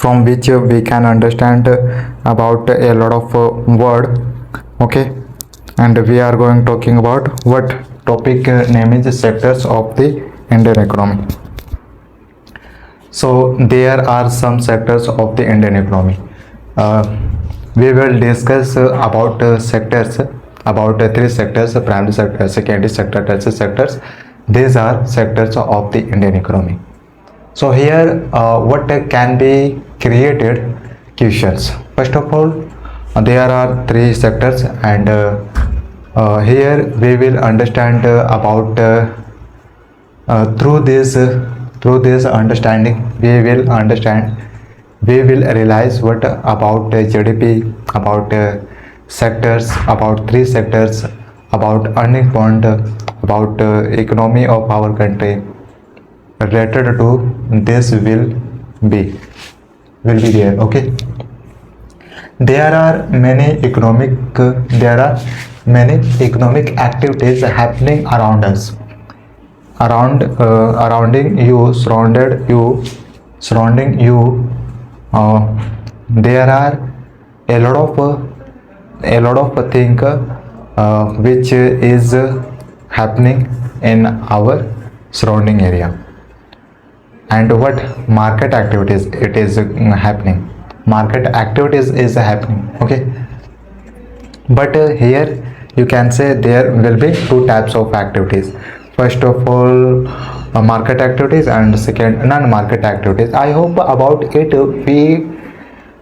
from which we can understand about a lot of word. Okay, and we are going talking about what topic name is sectors of the Indian economy. So there are some sectors of the Indian economy. uh, we will discuss about sectors, about three sectors: primary sector, secondary sector, tertiary sectors. These are sectors of the Indian economy. So here what can be created questions. First of all, there are three sectors, and here we will understand about through this understanding we will realize what about GDP, about sectors, about three sectors, about earning point, about economy of our country related to this be will be there. Okay, there are many economic activities happening around us, surrounding you. There are a lot of thing which is happening in our surrounding area. And what market activities it is happening, market activities is happening. Okay, but here you can say there will be two types of activities. First of all, market activities, and second, non-market activities. I hope about it we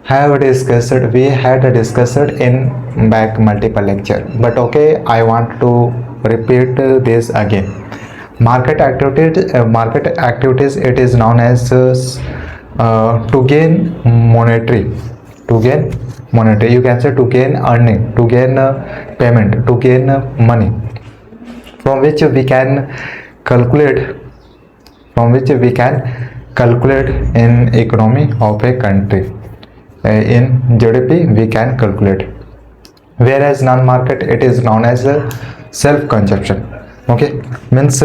had discussed in back multiple lecture, but okay, I want to repeat this again. Market activities, it is known as to gain monetary, you can say to gain earning, to gain payment, to gain money, from which we can calculate in economy of a country. In GDP we can calculate, whereas non-market, it is known as self-consumption. Okay, means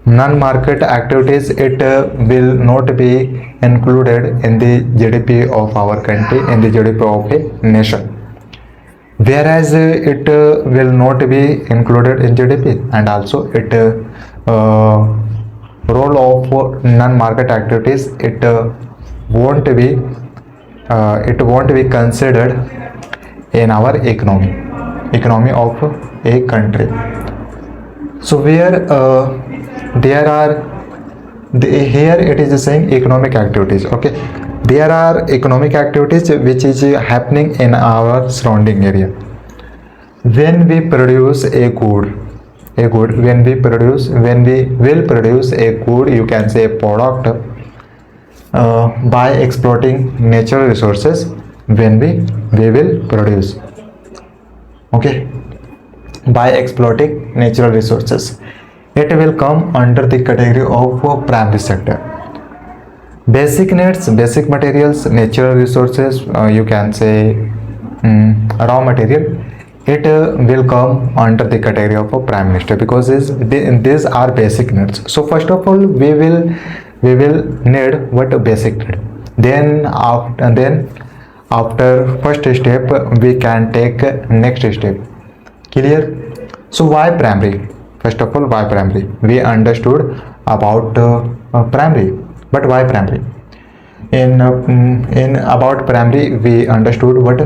non-market activities, it will not be included in the GDP of our country, in the GDP of a nation, whereas it will not be included in GDP, and also it role of non-market activities, it won't be considered in our economy of a country. So where there are here it is saying economic activities. Okay, there are economic activities which is happening in our surrounding area. When we produce a good, when we will produce a good, you can say a product, by exploiting natural resources. When we will produce, okay, by exploiting natural resources, it will come under the category of primary sector. Basic needs, basic materials, natural resources, you can say raw material, it will come under the category of a prime minister, because these are basic needs. So first of all, we will need what a basic need. Then after first step, we can take next step. Clear? So why primary? First of all, why primary? We understood about primary, but why primary? In about primary, we understood what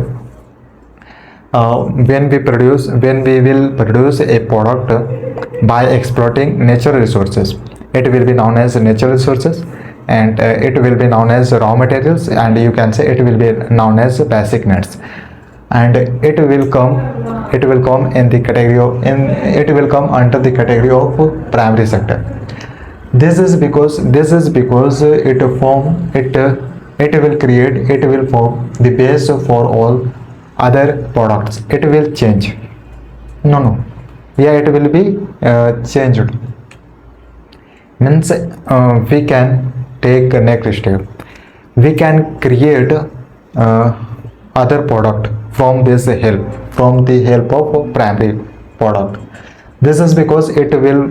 when we will produce a product by exploiting natural resources, it will be known as natural resources, and it will be known as raw materials, and you can say it will be known as basic needs, and it will come in the category of it will come under the category of primary sector. This is because it will form the base for all other products. It will change, it will be changed. Means we can take next step, we can create other product from the help of primary product. This is because it will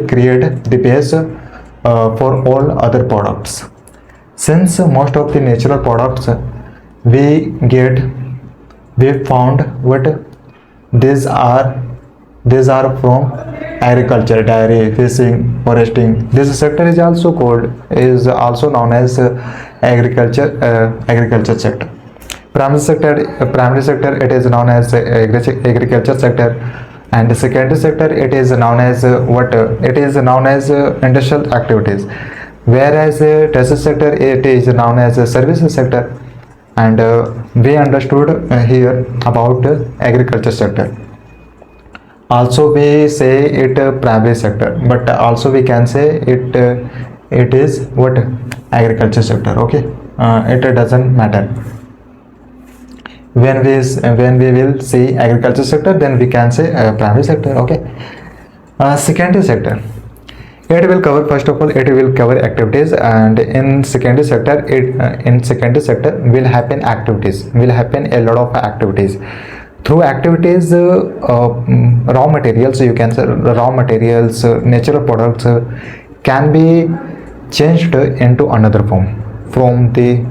create the base for all other products. Since most of the natural products we get, we found what these are from agriculture, dairy, fishing, foresting. This sector is also known as agriculture sector. Primary sector it is known as agriculture sector, and the secondary sector it is known as it is known as industrial activities, whereas tertiary sector it is known as services sector. And we understood here about agriculture sector. Also we say it primary sector, but also we can say it is what agriculture sector. Okay, it doesn't matter. When we will see agriculture sector, then we can say primary sector. Okay, secondary sector, it will cover, first of all it will cover activities, and in secondary sector will happen a lot of activities. Through activities, raw materials, you can say raw materials, natural products can be changed into another form from the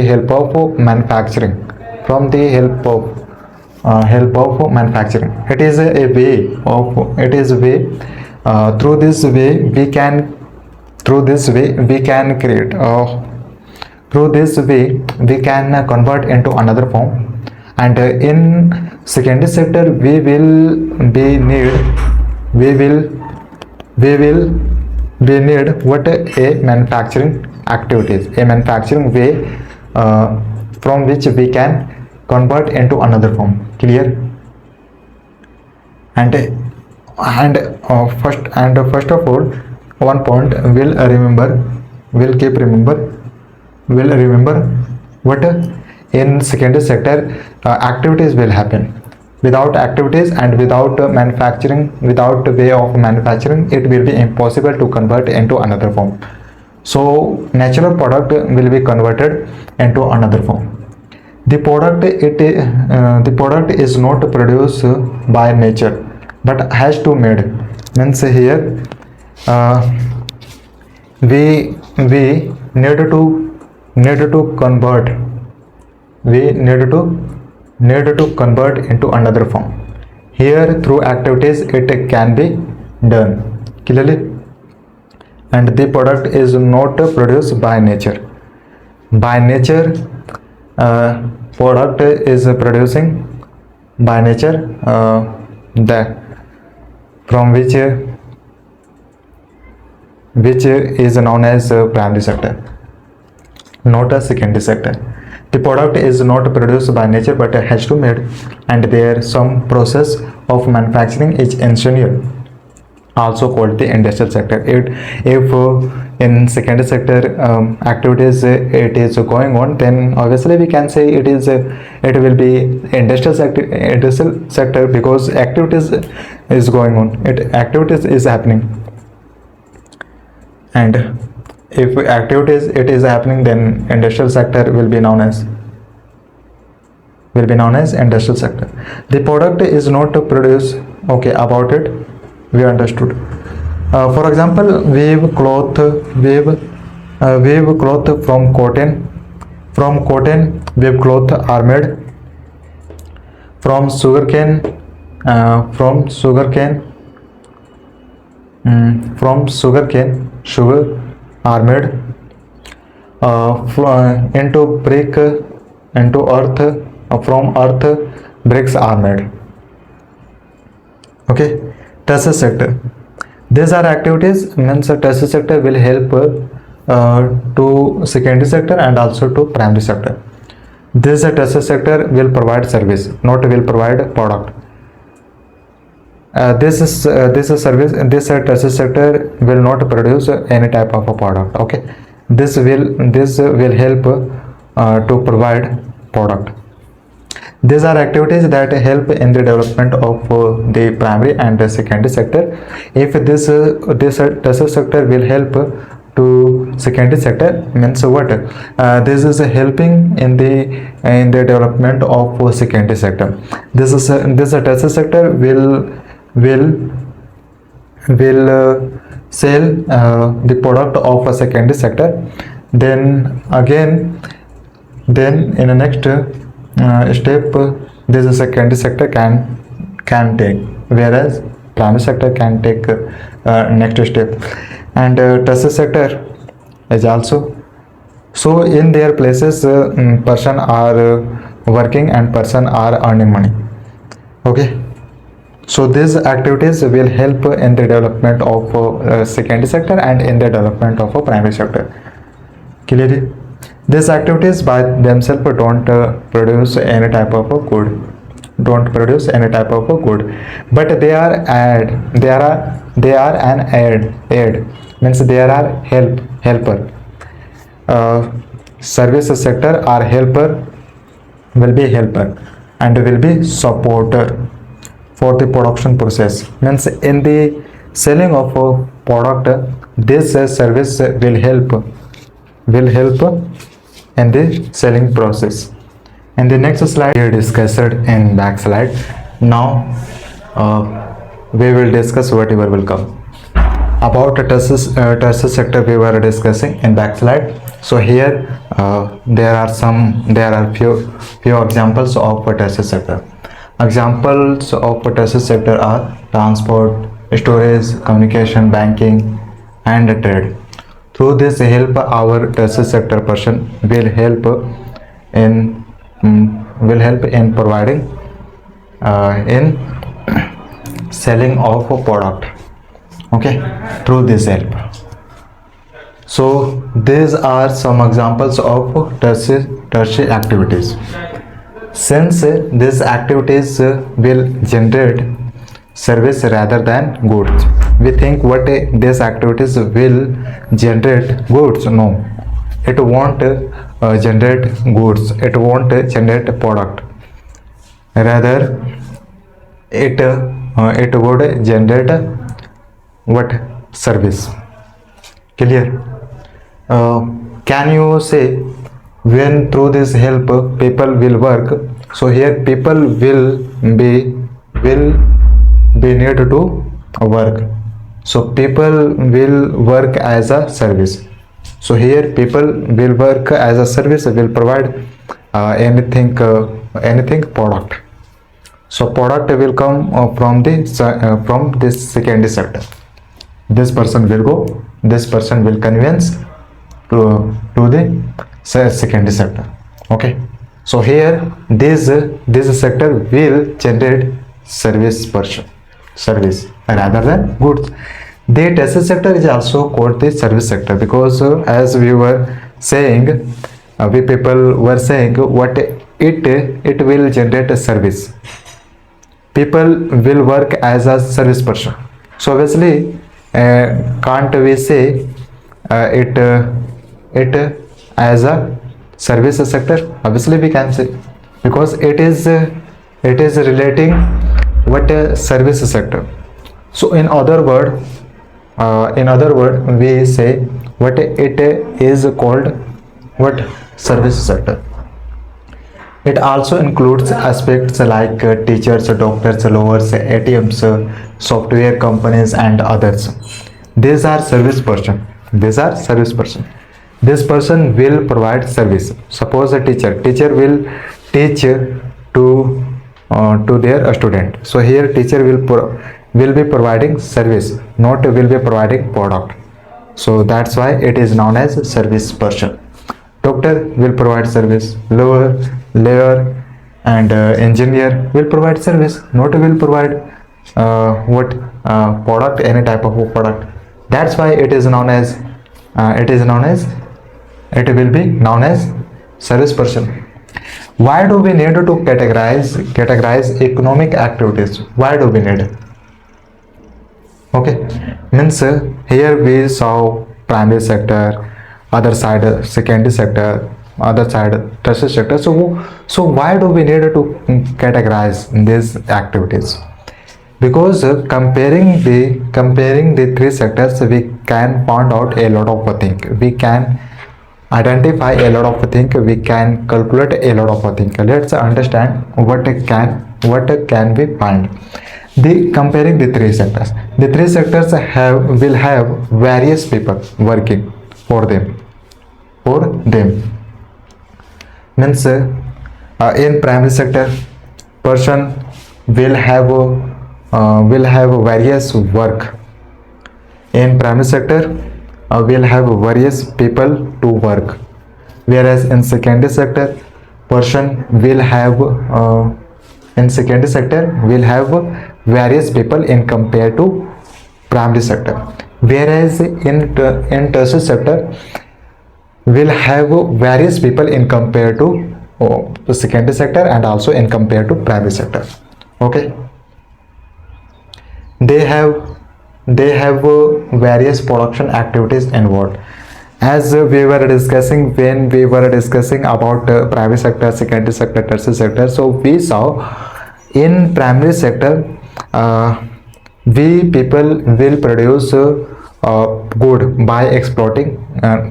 help of manufacturing. Manufacturing, it is a way of, through this way we can create, through this way we can convert into another form. And in secondary sector we will be need what a manufacturing activities, a manufacturing way from which we can convert into another form. Clear? And first of all, one point will remember what in secondary sector activities will happen. Without activities and without manufacturing, without way of manufacturing, it will be impossible to convert into another form. So natural product will be converted into another form. The product is not produced by nature, but has to made. Means here we need to convert. We need to convert into another form. Here through activities it can be done. Clearly? And the product is not produced by nature. By nature, product is producing by nature, that from which is known as primary sector, not a secondary sector. The product is not produced by nature but has to made, and there some process of manufacturing is engineered, also called the industrial sector. If in secondary sector activities it is going on, then obviously we can say it will be industrial sector, because activities is going on, activities is happening. And if activities it is happening, then industrial sector will be known as industrial sector. The product is not produced. Okay, about it we understood. For example, weave cloth from cotton. From cotton, weave cloth are made. From sugarcane, sugar are made. Into brick, into earth, from earth bricks are made. Okay, tertiary sector, these are activities. Means tertiary sector will help to secondary sector and also to primary sector. This tertiary sector will provide service, not will provide product. This tertiary sector will not produce any type of a product. Okay, this will help to provide product. These are activities that help in the development of the primary and the secondary sector. If this tertiary sector will help to secondary sector, means what? This is helping in the development of secondary sector. This tertiary sector will sell the product of a secondary sector. Then again, then in the next step, this is secondary sector can take, whereas primary sector can take next step, and tertiary sector is also. So in their places, person are working and person are earning money. Okay, so these activities will help in the development of secondary sector and in the development of a primary sector. Clearly, these activities by themselves don't produce any type of a good, don't produce any type of a good, but they are an aid, means they are helper. Service sector or helper will be helper and will be supporter for the production process, means in the selling of a product, this service will help in the selling process. In the next slide we discussed in back slide. Now we will discuss whatever will come about tertiary sector. We were discussing in back slide. So here there are few examples of tertiary sector. Examples of tertiary sector are transport, storage, communication, banking and trade. Through this help, our tertiary sector person will help in providing in selling of a product. Okay, through this help. So these are some examples of tertiary activities. Since these activities will generate service rather than goods, we think what these activities will generate goods. No, it won't generate goods, it won't generate product, rather it would generate what? Service. Clear? Can you say when through this help people will work? So here people will be need to work, so people will work as a service. So here people will work as a service, will provide anything product. So product will come from this secondary sector. This person will go, this person will convince to the secondary sector. Okay, so here this sector will generate service rather than goods. The tertiary sector is also called the service sector because as we were saying, we people were saying what it will generate a service. People will work as a service person. So obviously can't we say it as a service sector? Obviously we can say, because it is relating what service sector. So in other word we say what it is called, what? Service sector. It also includes aspects like teachers, doctors, lawyers, ATMs, software companies and others. These are service person. This person will provide service. Suppose a teacher will teach to their student. So here teacher will be providing service, not will be providing product. So that's why it is known as service person. Doctor will provide service, lawyer and engineer will provide service, not will provide product, any type of product. That's why it will be known as service person. Why do we need to categorize economic activities? Why do we need? Okay, means here we saw primary sector, other side secondary sector, other side tertiary sector. So why do we need to categorize these activities? Because comparing the three sectors, we can find out a lot of things. We can identify a lot of things. We can calculate a lot of things. Let's understand what can we find. Comparing the three sectors. The three sectors will have various people working for them. for them. Means in primary sector, person will have various work. In primary sector, will have various people to work, whereas in secondary sector, person will have in secondary sector will have various people in compare to primary sector, whereas in tertiary sector will have various people in compare to the secondary sector and also in compare to primary sector. Okay, they have various production activities involved. As we were discussing when we were discussing about private sector, secondary sector, tertiary sector, so we saw in primary sector, we people will produce good by exploiting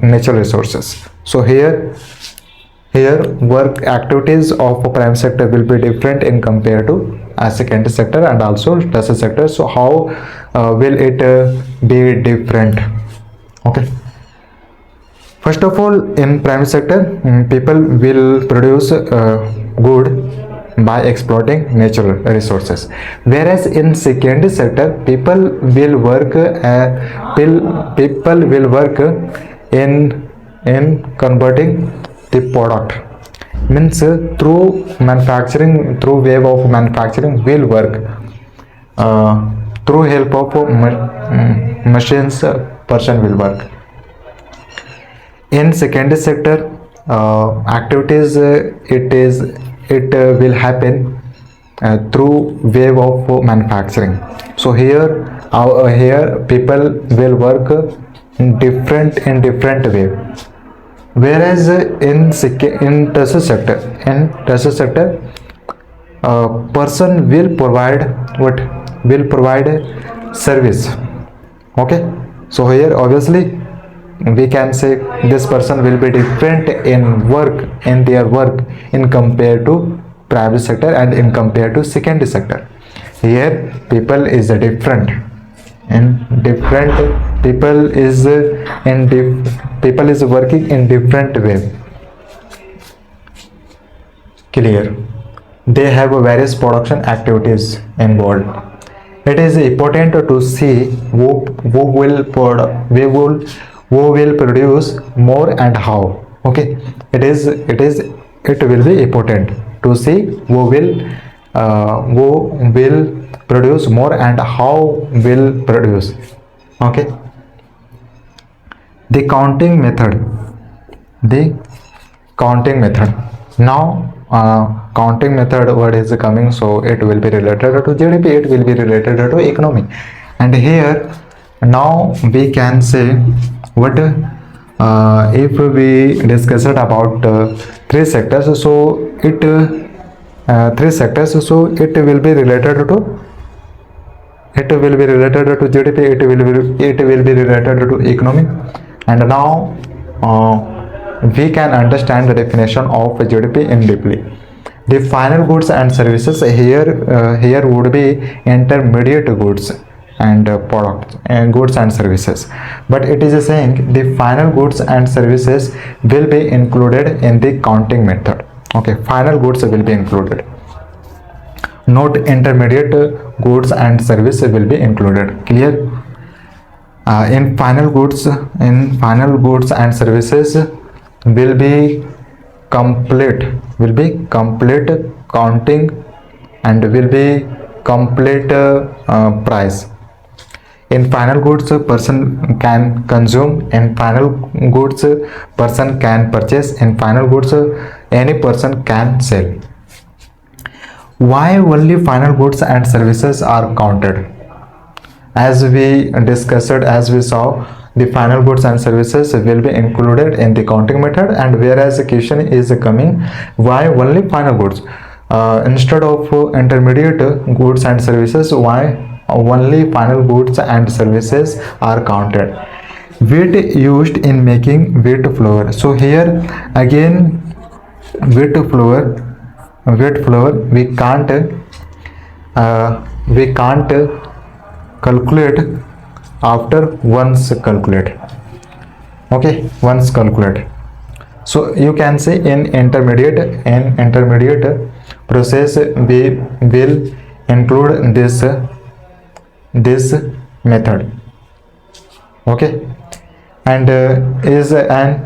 natural resources. So here work activities of prime sector will be different in compared to secondary sector and also tertiary sector. So how will it be different? Okay, first of all, in primary sector, people will produce good by exploiting natural resources, whereas in secondary sector, people will work in converting the product. Means through manufacturing, through wave of manufacturing will work through help of machines, person will work. In secondary sector activities, it will happen through wave of manufacturing. So here people will work in different way, whereas in tertiary sector, person will provide service. Okay, so here obviously we can say this person will be different in their work in compared to private sector and in compared to secondary sector. Here people is different and different people is working in different way. Clear? They have various production activities involved. It is important to see who will produce more and how. Okay, it will be important to see who will produce more and how will produce. Okay, the counting method now. Counting method word is coming, so it will be related to GDP, it will be related to economy. And here now we can say what if we discussed about three sectors, so it will be related to GDP, it will be related to economy. And now we can understand the definition of GDP in deeply. The final goods and services here would be intermediate goods and products and goods and services, but it is saying the final goods and services will be included in the counting method. Okay, final goods will be included, not intermediate goods and services will be included. Clear? In final goods and services will be complete counting and will be complete price. In final goods, person can consume. In final goods, person can purchase. In final goods, any person can sell. Why only final goods and services are counted? As we discussed, as we saw, the final goods and services will be included in the counting method, and whereas the question is coming, why only final goods instead of intermediate goods and services, why only final goods and services are counted? Wheat used in making wheat flour. So here again, wheat flour we can't calculate after once calculate. Okay, once calculate. So you can say in intermediate process we will include this method. Okay, and is an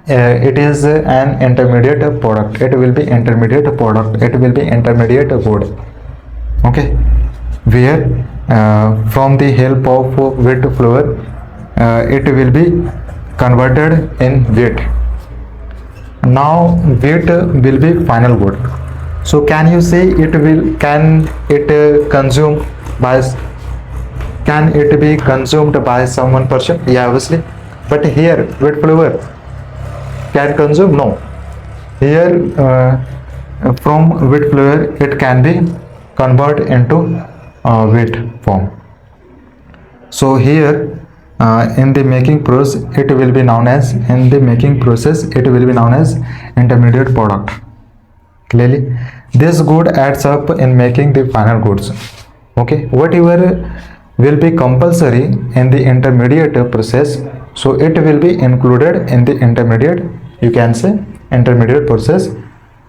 it is an intermediate product. It will be intermediate product. It will be intermediate good. Okay, where from the help of wheat flour it will be converted in wheat. Now wheat will be final good. So can you say can it consume by can it be consumed by someone person? Yeah, obviously. But here wheat flour can consume? No. Here from wheat flour it can be converted into wheat form. So here in the making process it will be known as intermediate product. Clearly this good adds up in making the final goods. Okay, whatever will be compulsory in the intermediate process, so it will be included in the intermediate, you can say intermediate process.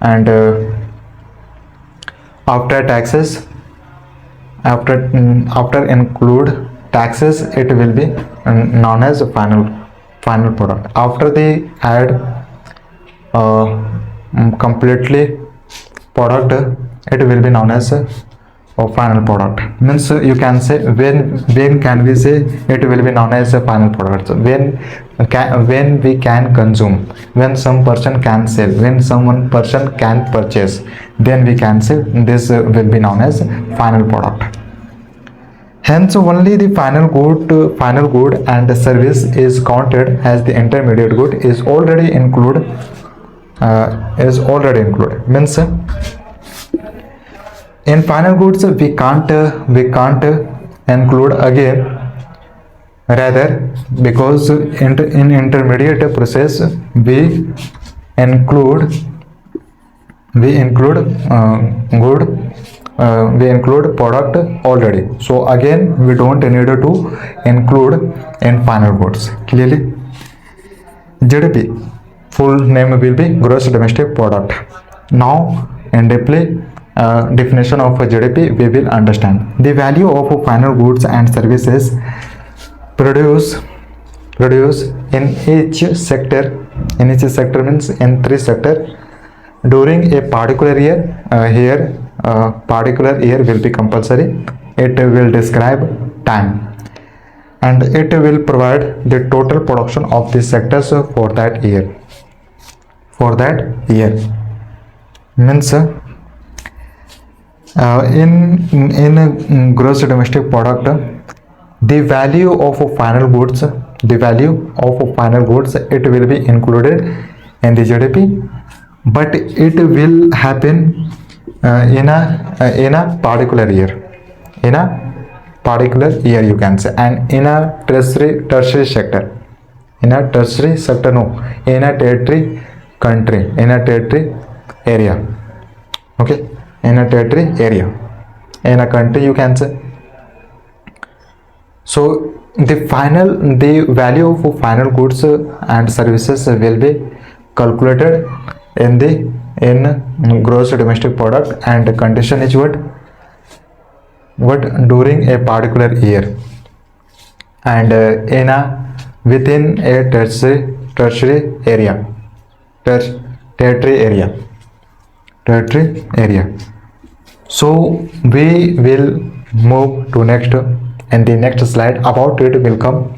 And after taxes, after include taxes, it will be known as final product. After they add completely product, it will be known as final product. Means you can say when can we say it will be known as a final product? So when we can consume, when some person can sell, when someone person can purchase, then we can say this will be known as final product. Hence only the final good and service is counted as the intermediate good is already included. Means in final goods we can't include again, rather because in intermediate process we include product already. So again we don't need to include in final goods. Clearly, GDP full name will be gross domestic product. Now in definition of GDP we will understand. The value of final goods and services produce in each sector means in three sector during a particular year. Here particular year will be compulsory. It will describe time and it will provide the total production of the sectors for that year. Means in gross domestic product, the value of final goods it will be included in the GDP, but it will happen in a particular year, you can say, and in a tertiary sector, in a territory country, in a territory area. Okay, in a territory area, in a country, you can say. So the value of final goods and services will be calculated in gross domestic product, and the condition is what during a particular year, and within a tertiary area. So we will move to next. In the next slide about it will come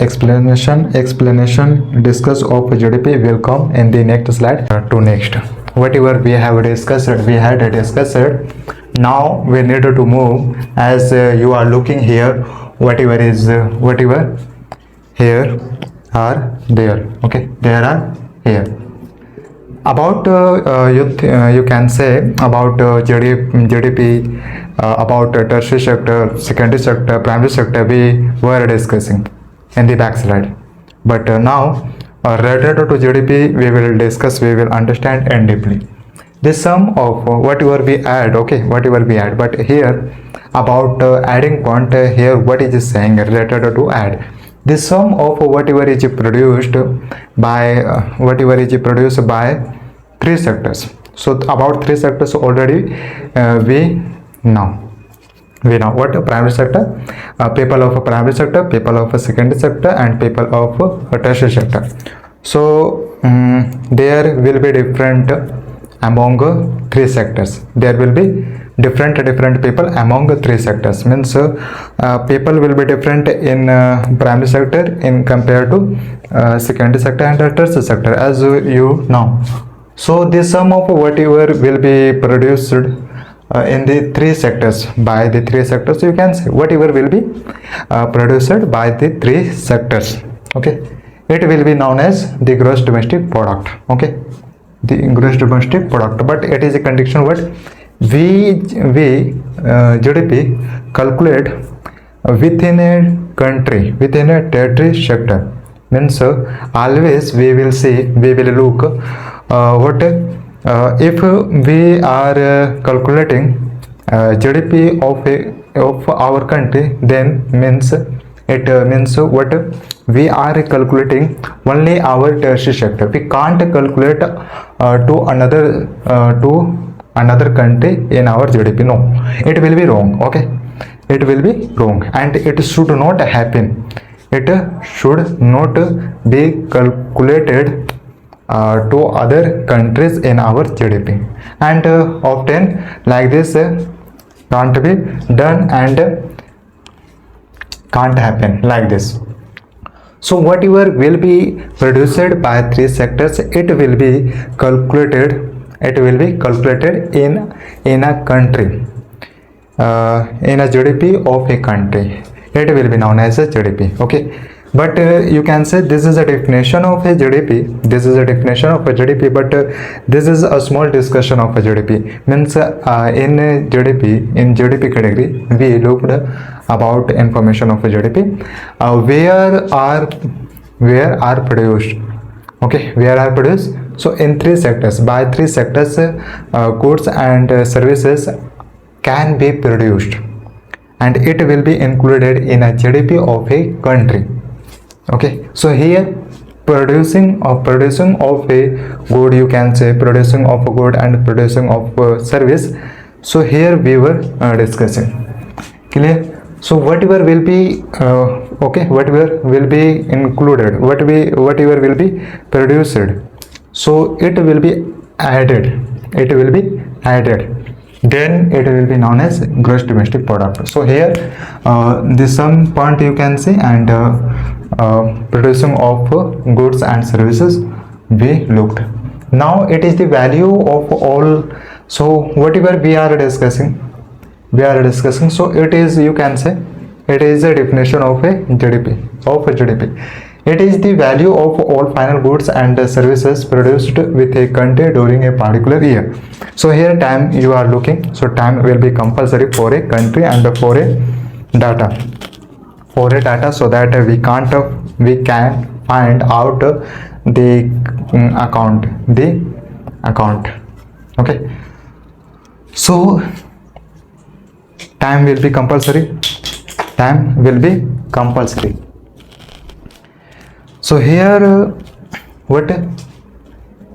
explanation discuss of GDP will come in the next slide. To next, whatever we had discussed, now we need to move, as you are looking here, whatever here are there. Okay, there are here. About you can say about GDP, about tertiary sector, secondary sector, primary sector we were discussing in the back slide. But now related to GDP we will understand in deeply. The sum of whatever we add, but here about adding point, here what is it saying related to add. the sum of whatever is produced by three sectors. So about three sectors already we know. We know what primary sector, people of a primary sector, people of a secondary sector, and people of a tertiary sector. So there will be different among three sectors. There will be different people among three sectors. Means people will be different in primary sector in compared to secondary sector and tertiary sector, as you know. So the sum of whatever will be produced in the three sectors by the three sectors, you can say whatever will be produced by the three sectors. Okay, it will be known as the gross domestic product. Okay, the gross domestic product, but it is a condition what we GDP calculate within a country, within a territory sector. Means always we will look what if we are calculating GDP of our country, then means it means what we are calculating only our tertiary sector. We can't calculate to another country in our GDP. No, it will be wrong. Okay, it will be wrong, and it should not happen. It should not be calculated to other countries in our GDP, and often like this can't be done and can't happen like this. So whatever will be produced by three sectors, it will be calculated in a country, in a GDP of a country. It will be known as a GDP. Okay, but you can say this is a definition of a GDP. This is a definition of a GDP, but this is a small discussion of a GDP. Means in GDP category, we looked about information of a GDP. Where are produced? Okay, where are produced? So in three sectors, by three sectors, goods and services can be produced, and it will be included in a GDP of a country. Okay, so here producing of a good, you can say producing of a good and producing of a service. So here we were discussing. Clear? So whatever will be whatever will be included, whatever will be produced, so it will be added. Then it will be known as gross domestic product. So here the sum point you can see, and producing of goods and services we looked. Now it is the value of all. So whatever we are discussing, so it is, you can say it is a definition of a GDP. It is the value of all final goods and services produced with a country during a particular year. So here time you are looking, so time will be compulsory for a country and for a data, so that we can find out the account. Okay, so time will be compulsory. So here what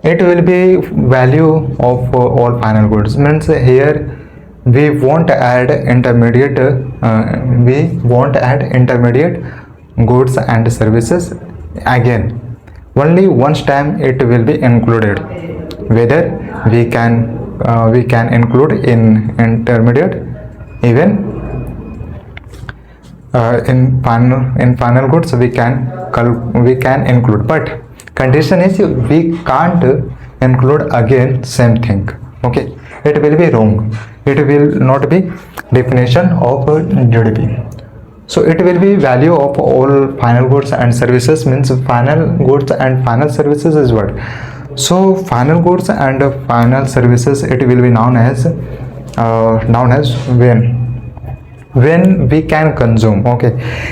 it will be value of all final goods. Means here we won't add intermediate goods and services again. Only once time it will be included, whether we can include in intermediate, even in final goods we can include, but condition is we can't include again same thing. Okay, it will be wrong. It will not be definition of GDP. So it will be value of all final goods and services. Means final goods and final services is what? So final goods and final services, it will be known as when we can consume. Okay,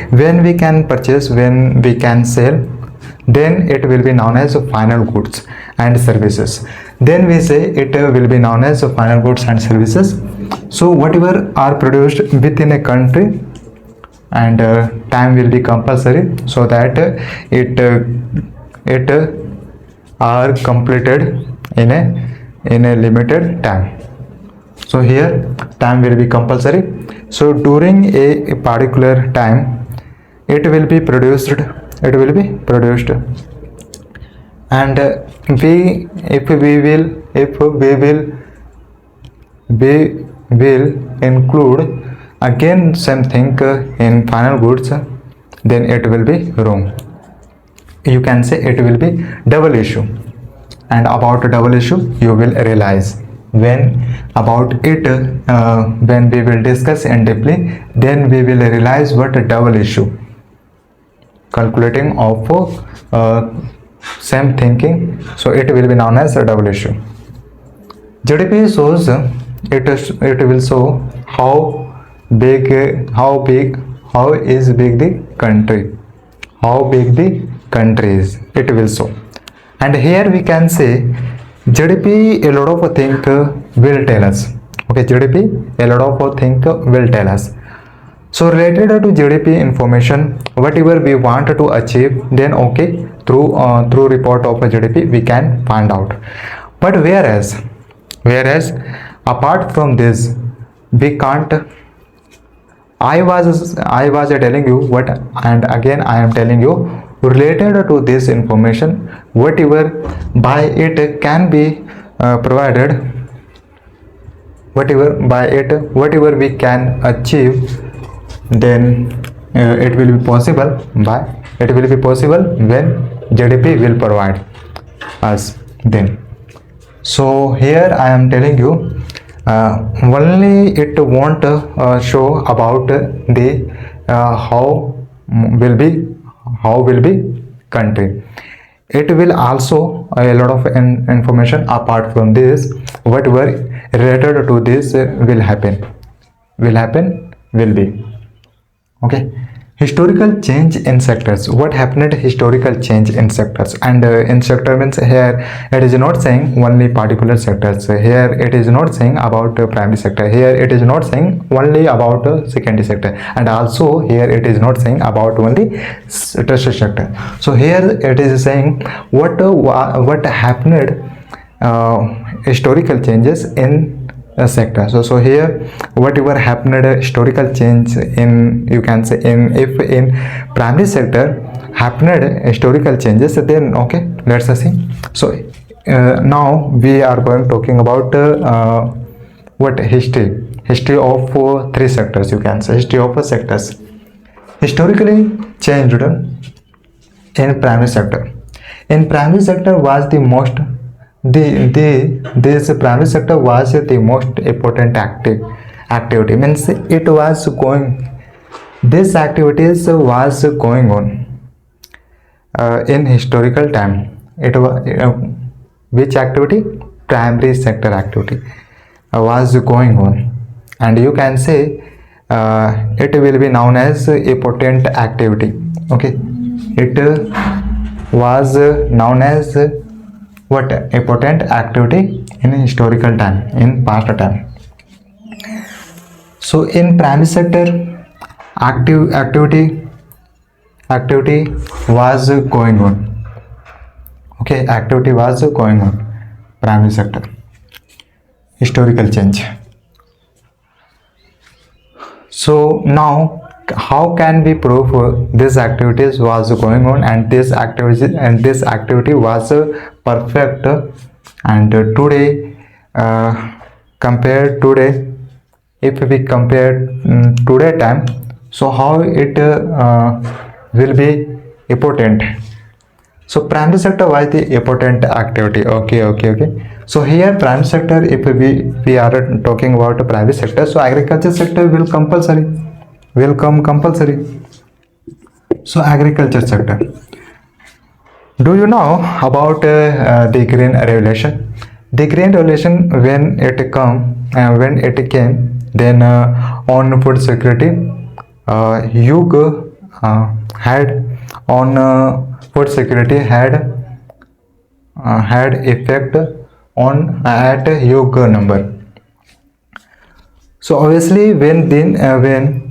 when we can purchase, when we can sell, then it will be known as final goods and services. Then we say it will be known as final goods and services. So whatever are produced within a country, and time will be compulsory, so that it are completed in a limited time. So here time will be compulsory. So during a particular time it will be produced, and we will include again same thing in final goods, then it will be wrong. You can say it will be double issue, and about double issue you will realize when about it, when we will discuss in deeply, then we will realize what a double issue calculating of same thinking. So it will be known as a double issue. GDP shows it will show how big is big the country, how big the country is, it will show. And here we can say GDP a lot of things will tell us. Okay, GDP a lot of things will tell us. So related to GDP information, whatever we want to achieve, then okay, through report of GDP we can find out. But whereas apart from this we can't. I was telling you what, and again I am telling you, related to this information, whatever by it can be provided, whatever we can achieve, then it will be possible when GDP will provide us then. So here I am telling you, only it won't show about the how will be country. It will also a lot of information apart from this, whatever related to this will be. Okay, historical change in sectors. What happened? Historical change in sectors, and in sector means here it is not saying only particular sectors. Here it is not saying about primary sector. Here it is not saying only about secondary sector, and also here it is not saying about only tertiary sector. So here it is saying what happened, historical changes in sector. So here whatever happened historical change in, you can say, if in primary sector happened historical changes, then okay, let's see. So now we are going talking about what history of three sectors, you can say history of sectors. Historically changed in primary sector. In primary sector was the most this primary sector was the most important activity, means it was going, this activities was going on in historical time. It was which activity? Primary sector activity was going on, and you can say it will be known as important activity. Okay, it was known as what? Important activity in historical time, in past time. So in primary sector activity was going on. Okay, activity was going on, primary sector, historical change. So now how can we prove this activities was going on, and this activity was perfect, and today if we compare today time, so how it will be important. So primary sector was the important activity. Okay. So here primary sector, if we are talking about primary sector, so agriculture sector will come compulsory. So agriculture sector. Do you know about the green revolution? The green revolution, when it came, then on food security, had on food security had effect on at huge number. So obviously when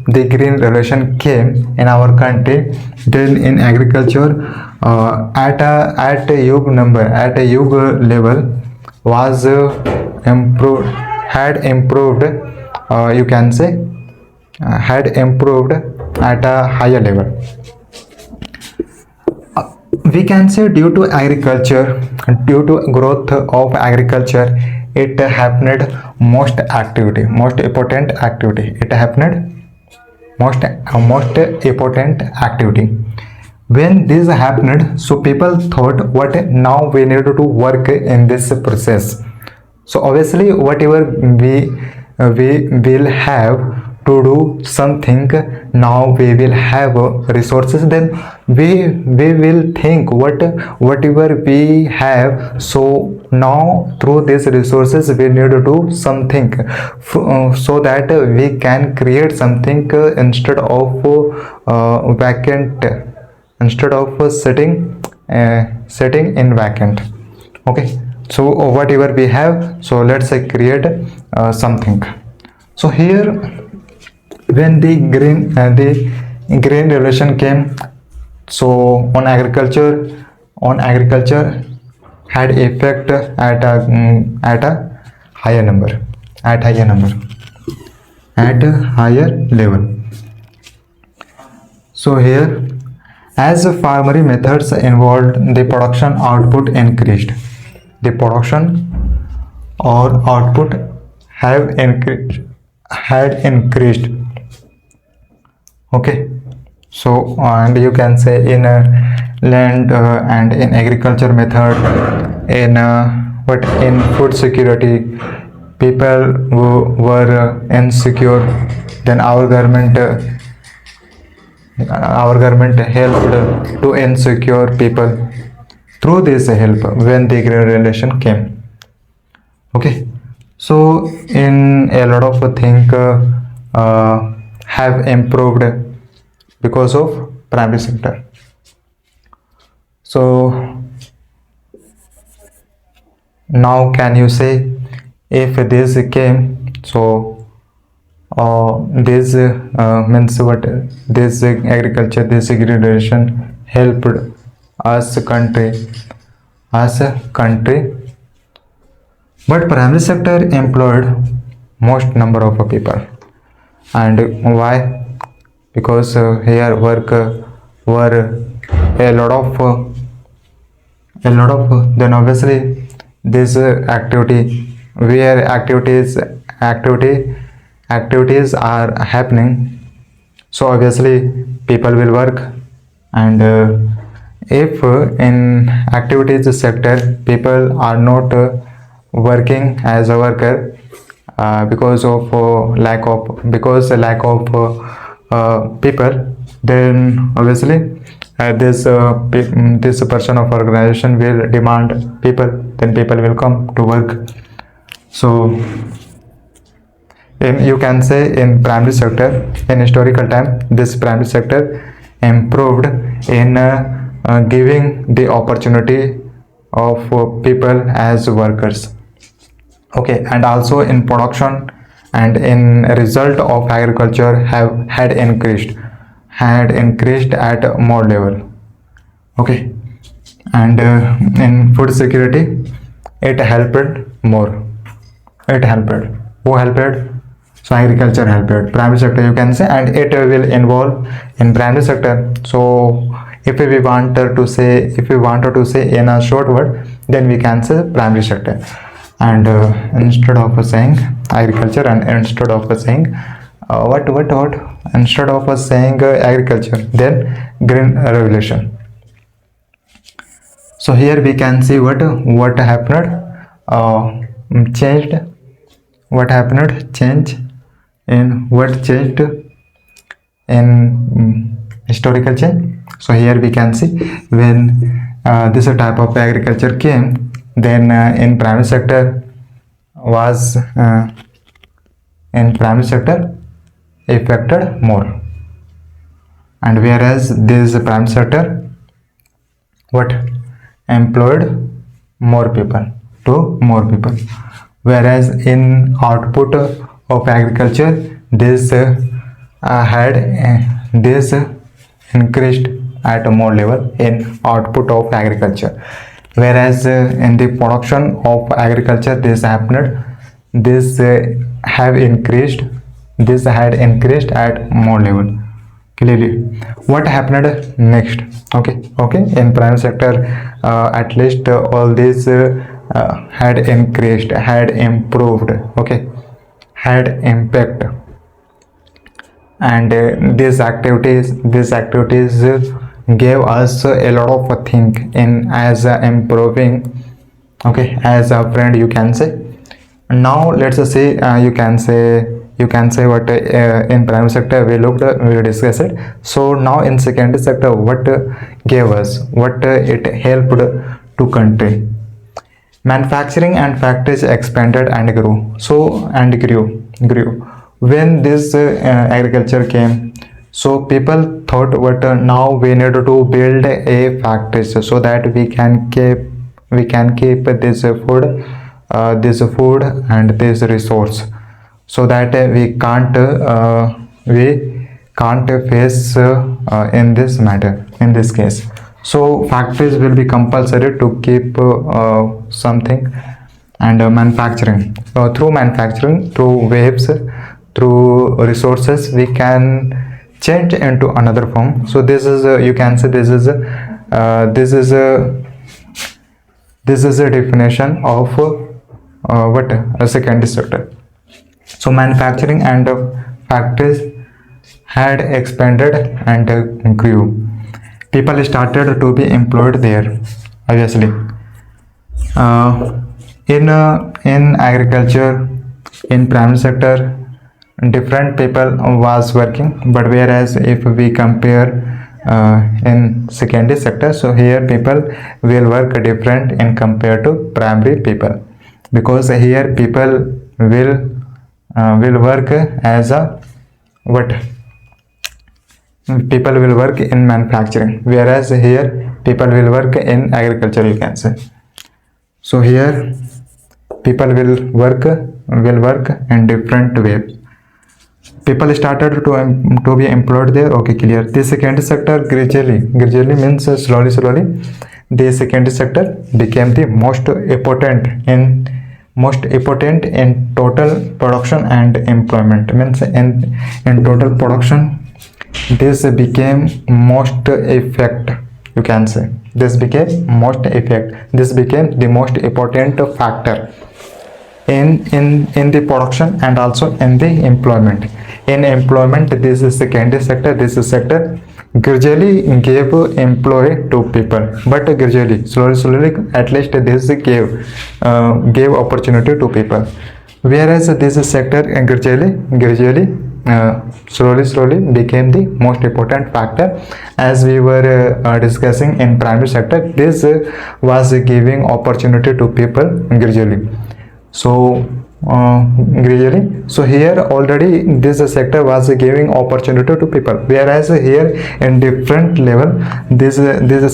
the green revolution came in our country, then in agriculture at a huge level was improved, had improved, you can say had improved at a higher level. We can say due to agriculture, due to growth of agriculture, it happened most important activity, it happened most important activity. When this happened, so people thought what now we need to work in this process. So obviously whatever we will have to do something, now we will have resources, then we will think whatever we have, so now through these resources we need to do something so that we can create something instead of vacant, instead of sitting in vacant. Okay, so whatever we have, so let's say create something. So here when the green revolution came, so on agriculture had effect at a higher number, at a higher level. So here, as farming methods involved, the production output increased. The production or output had increased. Okay, so and you can say in land and in agriculture method, in what in food security, people who were insecure. Then our government helped to insecure people through this help when the green revolution came. Okay, so in a lot of things have improved because of primary sector. So now can you say if this came, so this means what, this agriculture, this green revolution helped us country, but primary sector employed most number of people. And why? Because here work were a lot of then obviously this activity where activities are happening, so obviously people will work. And if in activities sector people are not working as a worker because of lack of people, then obviously this person of organization will demand people, then people will come to work. So you can say in primary sector, in historical time, this primary sector improved in giving the opportunity of people as workers. Okay, and also in production and in result of agriculture had increased at more level. Okay, and in food security it helped more. Who helped? So agriculture helped, primary sector you can say, and it will involve in primary sector. So if we wanted to say in a short word, then we can say primary sector. And instead of saying agriculture, and instead of saying what instead of saying agriculture, then green revolution. So here we can see what happened, changed, what happened, change in what changed in historical change. So here we can see when this type of agriculture came, then in primary sector was affected more, and whereas this primary sector what employed more people, whereas in output of agriculture this had this increased at a more level in output of agriculture, whereas in the production of agriculture this happened, this have increased, this had increased at more level. Clearly what happened next? Okay, in private sector at least all these had increased, had improved, okay, had impact, and these activities gave us a lot of think in as improving, okay, as a friend you can say. Now let's say you can say what in primary sector we discussed it. So now in secondary sector what gave us, what it helped to country. Manufacturing and factories expanded and grew when this agriculture came. So people thought what now we need to build a factories so that we can keep this food and this resource, so that we can't face in this matter, in this case. So factories will be compulsory to keep something, and manufacturing through waves, through resources, we can change into another form. So this is you can say this is a definition of what a secondary sector. So manufacturing and factories had expanded and grew. People started to be employed there, obviously. In agriculture, in primary sector, different people was working, but whereas if we compare in secondary sector, so here people will work different in compared to primary people, because here people will work as a what, people will work in manufacturing, whereas here people will work in agriculture, you can say. So here people will work in different ways. People started to be employed there, okay, clear. The secondary sector gradually means slowly the secondary sector became the most important in total production and employment, means in total production this became most effect, you can say. This became the most important factor in the production and also in the employment. In employment, this is secondary sector, this is sector gradually gave employ to people, but gradually, slowly, at least this gave opportunity to people, whereas this sector gradually slowly became the most important factor. As we were discussing in primary sector, this was giving opportunity to people gradually. So here already this sector was giving opportunity to people, whereas here in different level this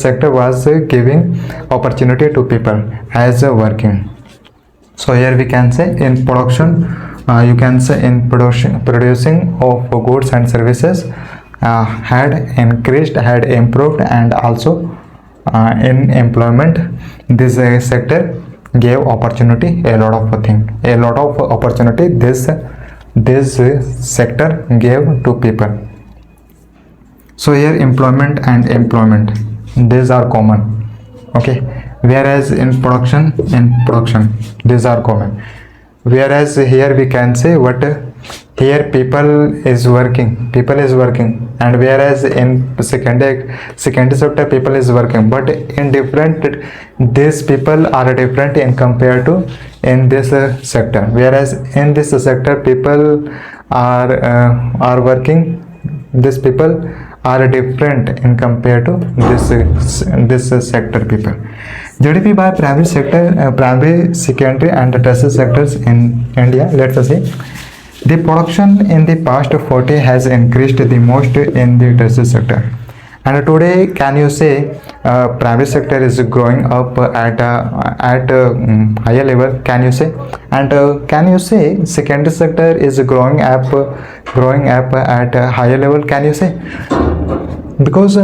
sector was giving opportunity to people as working. So here we can say in production, you can say in producing of goods and services had increased, had improved, and also in employment this sector gave opportunity, a lot of opportunity this sector gave to people. So here employment these are common, okay, whereas in production these are common, whereas here we can say what, here people is working, and whereas in secondary sector people is working, but in different, these people are different in compared to in this sector, whereas in this sector people are working, these people are different in compared to this sector people. GDP by primary sector, primary, secondary and tertiary sectors in India. Let's see. The production in the past 40 has increased the most in the tertiary sector, And today, can you say primary sector is growing up at higher level? Can you say? And can you say secondary sector is growing up at a higher level? Can you say? Because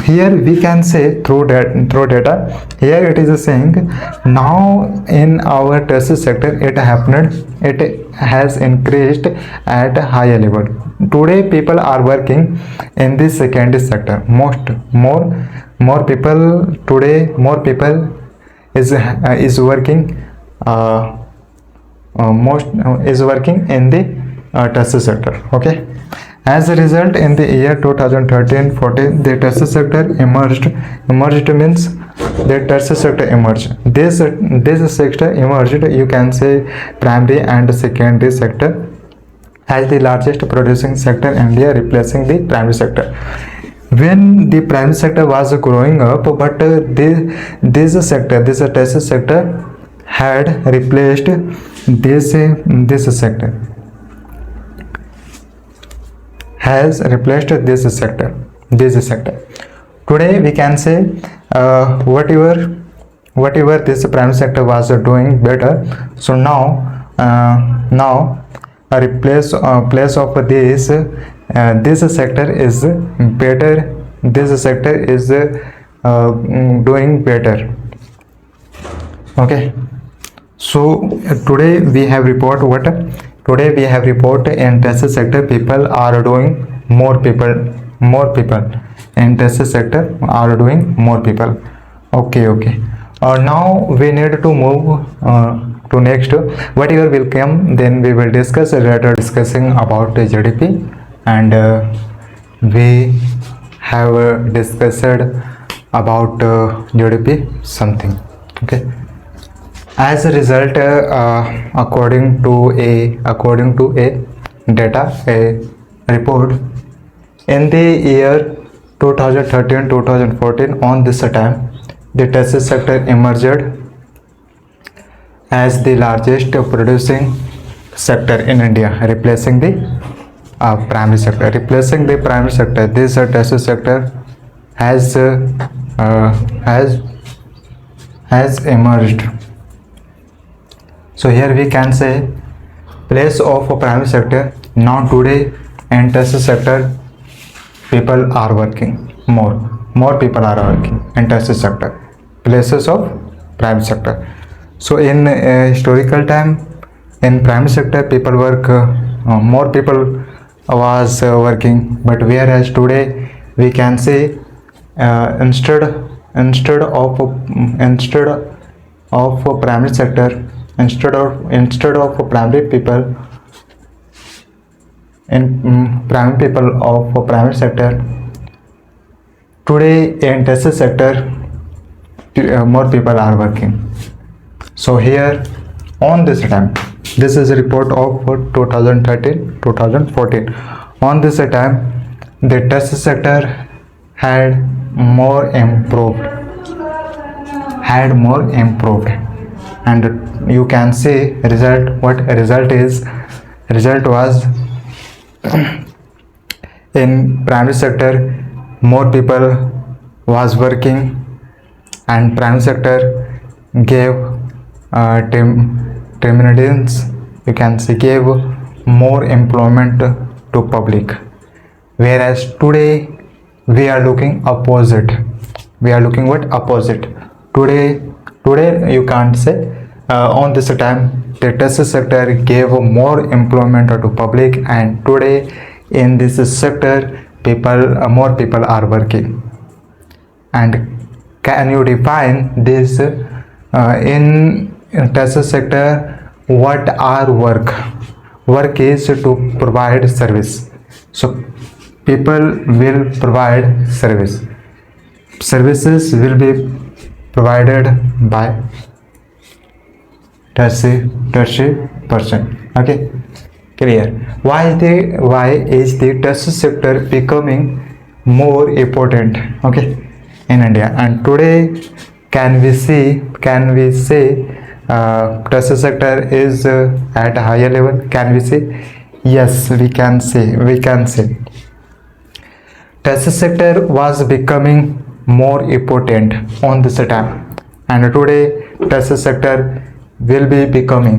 here we can say through data, here it is saying now in our tertiary sector it has increased at a higher level. Today people are working in the secondary sector. More people today, more people is working uh, most is working in the tertiary sector. Okay. As a result, in the year 2013-14, the tertiary sector emerged means the tertiary sector emerged. This sector emerged, you can say primary and secondary sector as the largest producing sector in India, replacing the primary sector. When the primary sector was growing up, but this tertiary sector had replaced this sector. Has replaced this sector. Today we can say whatever this primary sector was doing better, so now a place of this sector is better. This sector is doing better. Okay. So today we have report what? Today we have report in tertiary sector people are doing more people in tertiary sector are doing more people. Okay. Now we need to move to next. Whatever will come, then we will discuss later, discussing about GDP, and we have discussed about GDP something. Okay. As a result, according to a report, in the year 2013-2014, on this time, the tertiary sector emerged as the largest producing sector in India, replacing the primary sector. This tertiary sector has emerged. So here we can say place of a primary sector. Now today in tertiary sector people are working more people are working in tertiary sector, places of primary sector. So in historical time, in primary sector people work, more people was working, but whereas today we can say instead of primary sector, instead of primary people of primary sector, today in tertiary sector more people are working. So here on this time, this is a report of 2013-2014. On this time, the tertiary sector had more improved, and you can see result. What result is? Result was in primary sector more people was working, and primary sector gave terminants, you can say, gave more employment to public, whereas today we are looking opposite. Today you can't say on this time the tertiary sector gave more employment to public, and today in this sector more people are working. And can you define this in tertiary sector? What are work is to provide service. So people will provide services will be provided by tertiary person. Okay, clear? Why is the tertiary sector becoming more important, okay, in India? And today can we say tertiary sector is at a higher level? Can we say? Yes, we can say. Textile sector was becoming more important on this time, and today textile sector will be becoming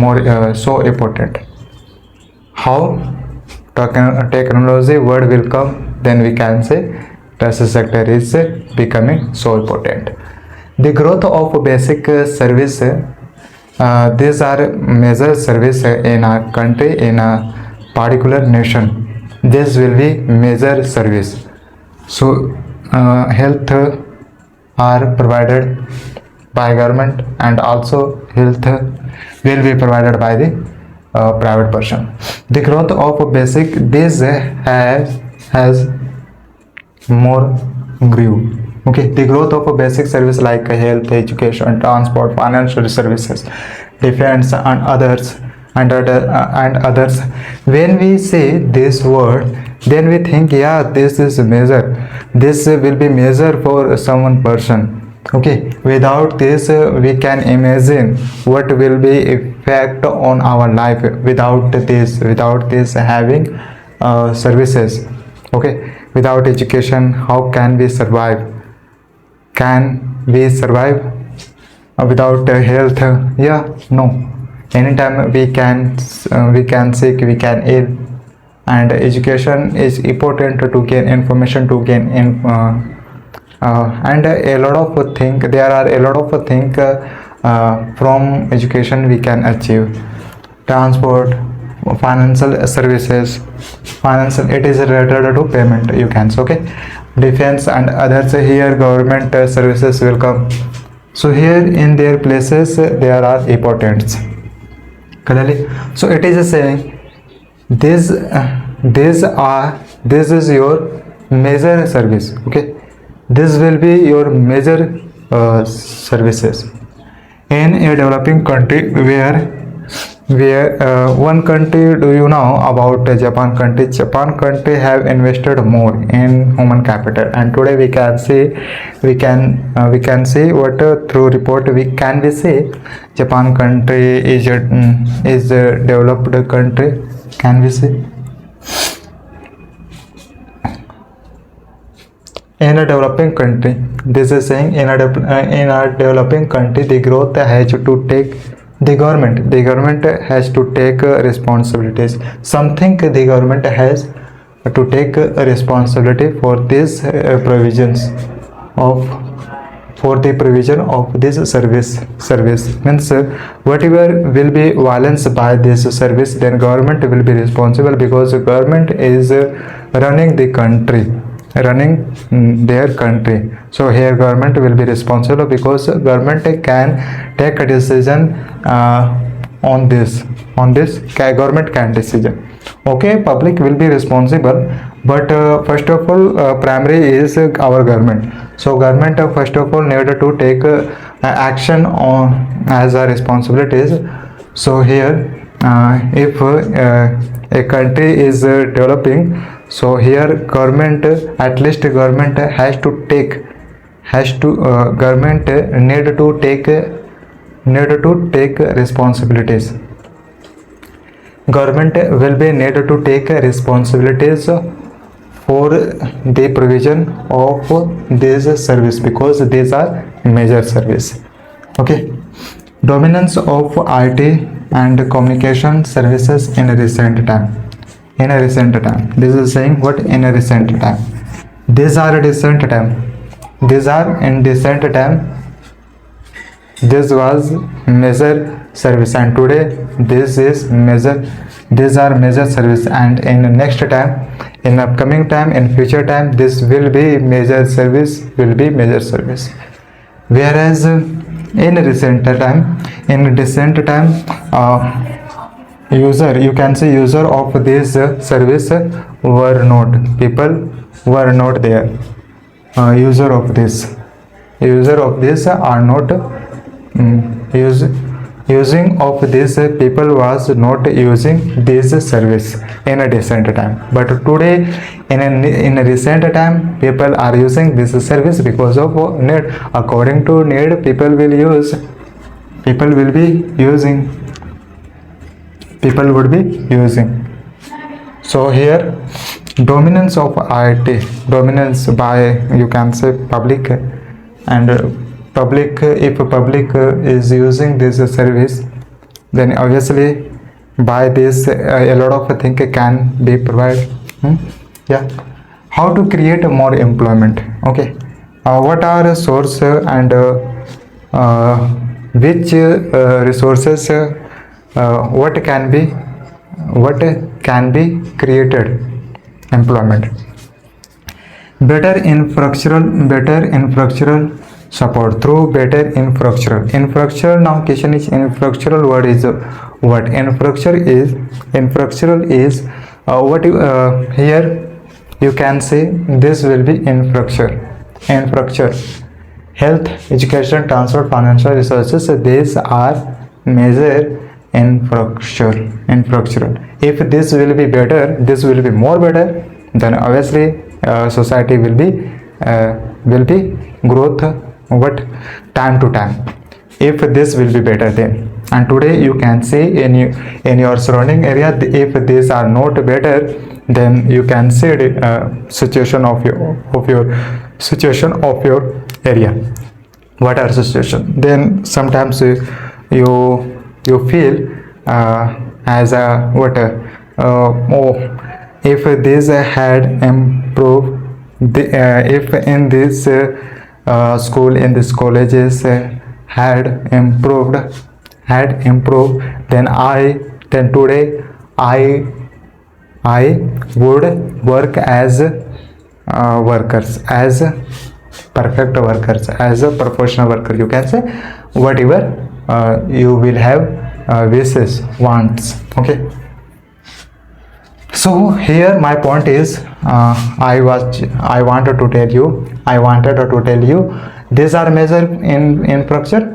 more so important. How technology word will come, then we can say textile sector is becoming so important. The growth of basic service, these are major service in a country, in a particular nation. This will be major service. So health are provided by government, and also health will be provided by the private person. The growth of basic, this has more grew. Okay, the growth of a basic service like health, education, transport, financial services, defense, and others, and others. When we say this word, then we think, yeah, this is major. This will be major for some person. Okay, without this, we can imagine what will be effect on our life without this having services. Okay, without education, how can we survive? Can we survive without health? Yeah, no. Anytime we can sick, we can ill, and education is important to gain information, to gain and a lot of thing. There are a lot of thing from education we can achieve. Transport, financial services, financial, it is related to payment, you can say. Okay, defense and others. Here government services will come. So here in their places there are importance. Clearly, so it is saying this is your major service. Okay, this will be your major services in a developing country. Where one country, do you know about Japan country? Japan country have invested more in human capital, and today we can see what through report we see Japan country is a developed country. Can we see? In a developing country, this is saying in a developing country, the growth has to take the government has to take responsibilities. Something the government has to take responsibility for this provisions of for the provision of this service means whatever will be violence by this service, then government will be responsible, because government is running the country, running their country. So here government will be responsible, because government can take a decision on this government can decision. Okay, public will be responsible, but first of all primary is our government. So government first of all need to take action on as a responsibilities. So here if a country is developing, so here government, at least government has to take government need to take responsibilities. Government will be need to take responsibilities for the provision of this service, because these are major service. Okay, dominance of IT and communication services in a recent time. In a recent time, this is saying what? In a recent time, these are a recent time, these are in recent time, this was major service, and today this is major, these are major service, and in next time, in upcoming time, in future time, this will be major service, will be major service. Whereas in recent time, user, you can say user of this service were not, people were not there. User of this are not using of this, people was not using this service in a recent time. But today in a recent time, people are using this service because of need. According to need, people will be using. So here dominance of IT, dominance by, you can say, public, and public, if public is using this service, then obviously by this a lot of things can be provided. Yeah. How to create more employment? Okay. What are source and which resources, what can be created employment? Better infrastructural support. Through better infrastructural, now question is, infrastructural word is what? Infrastructural is what you, here you can say this will be infrastructure, health, education, transport, financial resources, these are major infrastructural. If this will be better, this will be more better, then obviously society will be growth what time to time, if this will be better then. And today you can see in your surrounding area, if these are not better, then you can see the situation of your situation of your area, what are situation. Then sometimes you feel as a what oh, if this had improved, if in this school, in this colleges had improved, then today I would work as workers, as perfect workers, as a professional worker, you can say, whatever you will have wishes, wants. Okay. So here my point is, I wanted to tell you these are measure in infrastructure.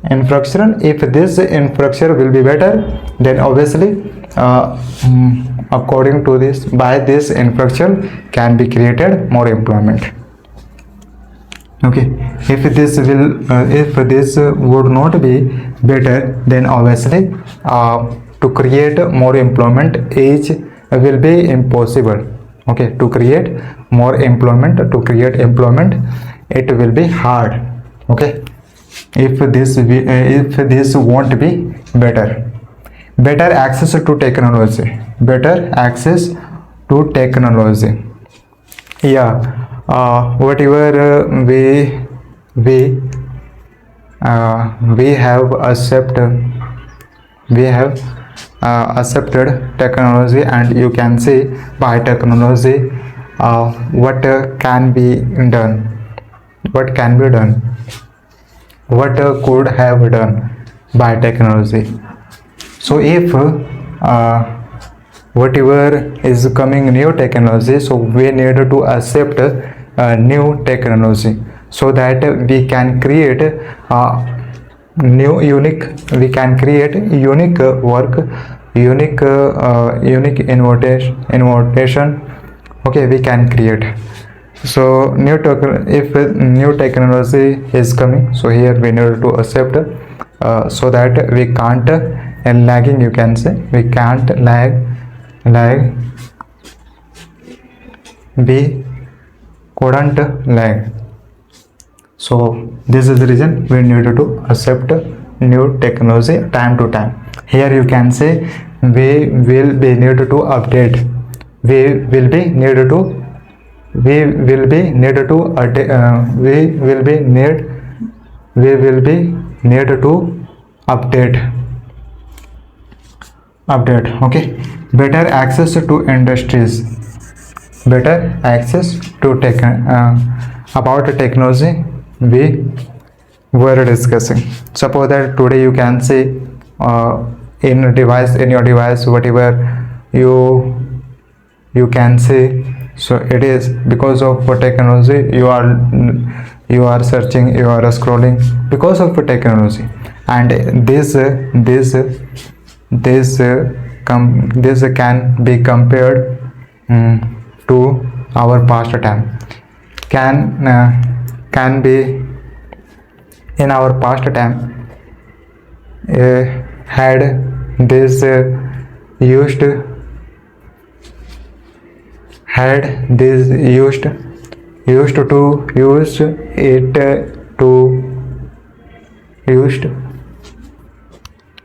If this infrastructure will be better, then obviously according to this, by this infrastructure can be created more employment. Okay. If this would not be better, then obviously to create more employment will be impossible. Okay. To create employment, it will be hard. Okay. If this won't be better. Better access to technology. Yeah. Whatever we have accepted technology, and you can see by technology what can be done, what could have done by technology. So if whatever is coming new technology, so we need to accept new technology, so that we can create unique work, unique innovation. Okay, we can create. So if new technology is coming, so here we need to accept so that we can't lagging, you can say, we can't lag, we couldn't lag. So this is the reason we need to accept new technology time to time. Here you can say we will be needed to update, we will be needed to update. Okay. Better access to industries, about technology we were discussing. Suppose that today you can see in your device whatever you can see, so it is because of technology. You are searching, you are scrolling because of technology. And this can be compared to our past time, can be in our past time had this used to use it to used,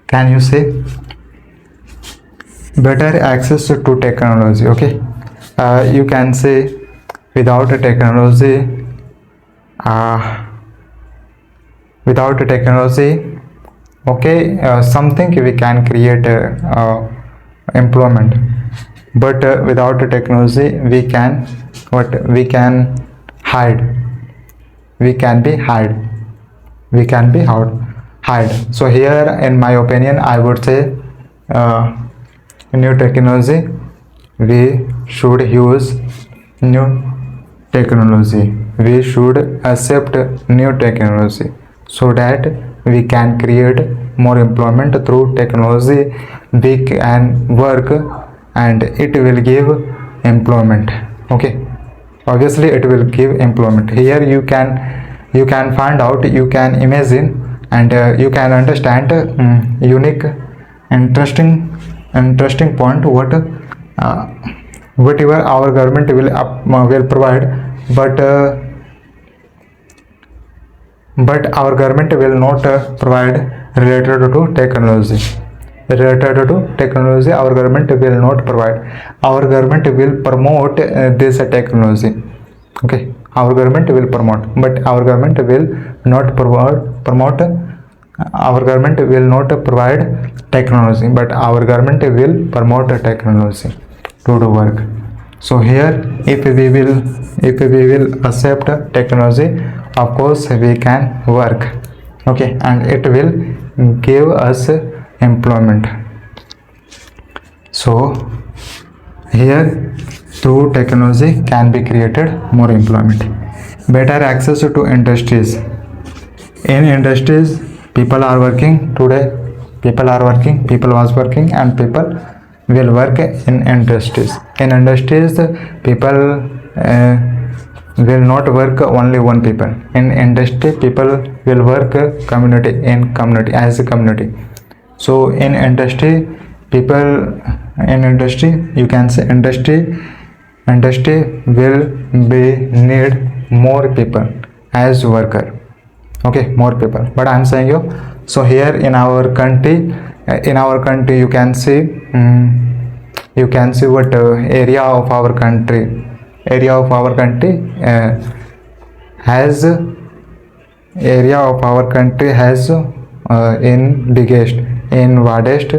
can you say, better access to technology. Okay, you can say without technology, without technology, okay, something we can create employment, but without technology we can, what we can hide, we can be hide, we can be hide. So here in my opinion I would say, new technology, we should use new technology, we should accept new technology, so that we can create more employment through technology. We can work and it will give employment. Okay, obviously it will give employment. Here you can find out, you can imagine, and you can understand unique, interesting point, whatever our government will provide, but our government will not provide related to technology. Related to technology, our government will not provide. Our government will promote this technology. Okay, our government will promote, but our government will not promote, our government will not provide technology, but our government will promote technology to do work. So here, if we will accept technology, of course we can work. Okay, and it will give us employment. So here, through technology can be created more employment. Better access to industries. In industries, people are working today, people was working, and people will work in industries. In industries, people will not work only one people. In industry, people will work community as a community. So in industry, people, in industry, you can say industry will be need more people as worker. Okay, more people, but I'm saying you, so here in our country, you can see, what area of our country has in biggest, in widest,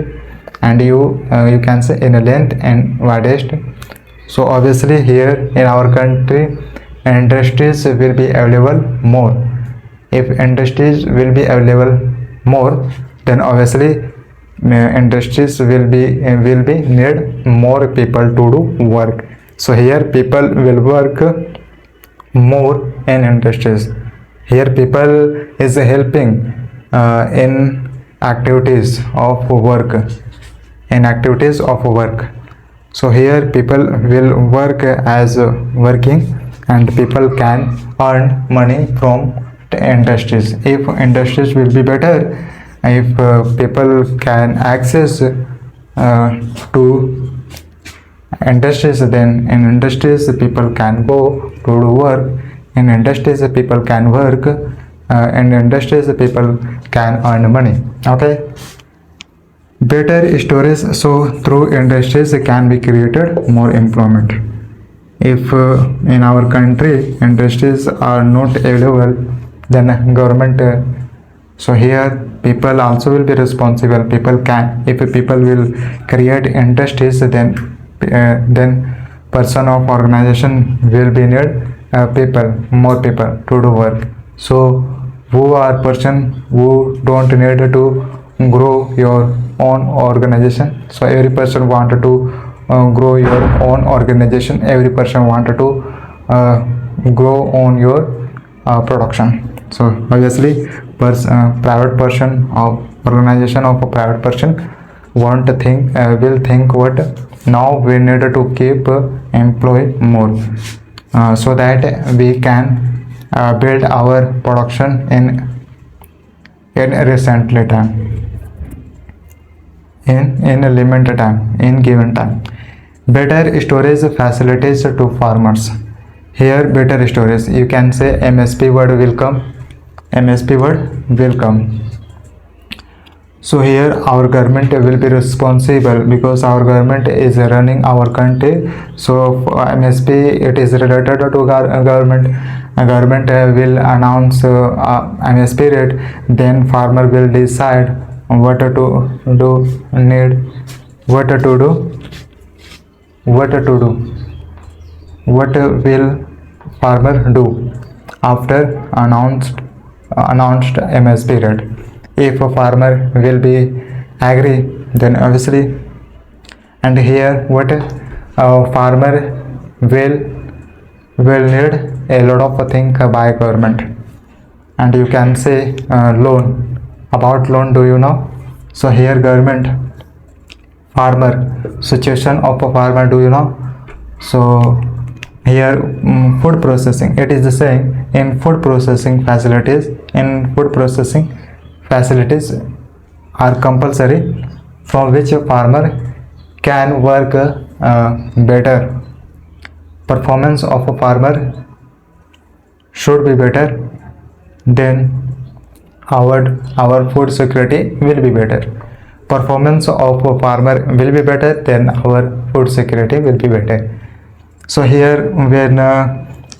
and you can say in length and widest. So obviously here in our country, industries will be available more. If industries will be available more, then obviously industries will be need more people to do work. So here people will work more in industries. Here people is helping in activities of work, so here people will work as working, and people can earn money from industries. If industries will be better, if people can access to industries, then in industries people can go to do work. In industries people can work, in industries people can earn money. Okay, better storage. So through industries can be created more employment. If in our country industries are not available, then government, so here people also will be responsible. People can, if people will create industries, then person of organization will be need more people to do work. So who are person who don't need to grow your own organization? So every person wanted to grow your own organization. Every person wanted to grow on your production. So obviously private person of organization of a private person will think what, now we need to keep employ more, so that we can build our production in recently time, in a limited time, in given time. Better storage facilities to farmers. Here better storage, you can say MSP word will come. MSP word will come. So here our government will be responsible because our government is running our country. So for MSP it is related to government. Government will announce MSP rate. Then farmer will decide what to do, need, what to do, what to do, what will farmer do after announced MSP rate. If a farmer will be agree, then obviously, and here what a farmer will need a lot of things by government. And you can say loan. About loan, do you know? So here government, farmer, situation of a farmer, do you know? So here food processing, it is the same. In food processing facilities, are compulsory, from which a farmer can work better. Performance of a farmer should be better, then our food security will be better. Performance of a farmer will be better, then our food security will be better. So here when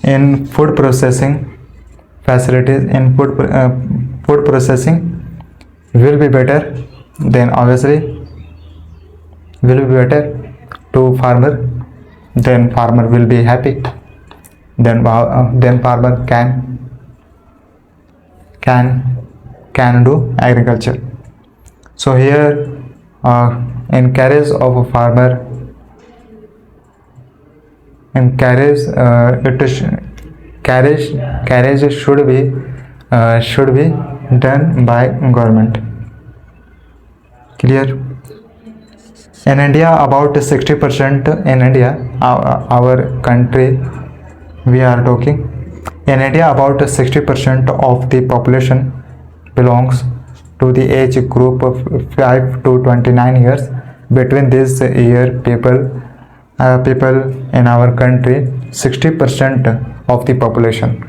in food processing facilities, in food processing will be better, then obviously will be better to farmer, then farmer will be happy, then farmer can do agriculture. So here in carriage of a farmer, in carriage carriage should be done by government. Clear? In India, about 60% in India, our country we are talking. In India, about 60% of the population belongs to the age group of 5 to 29 years. Between this year, people in our country, 60% of the population.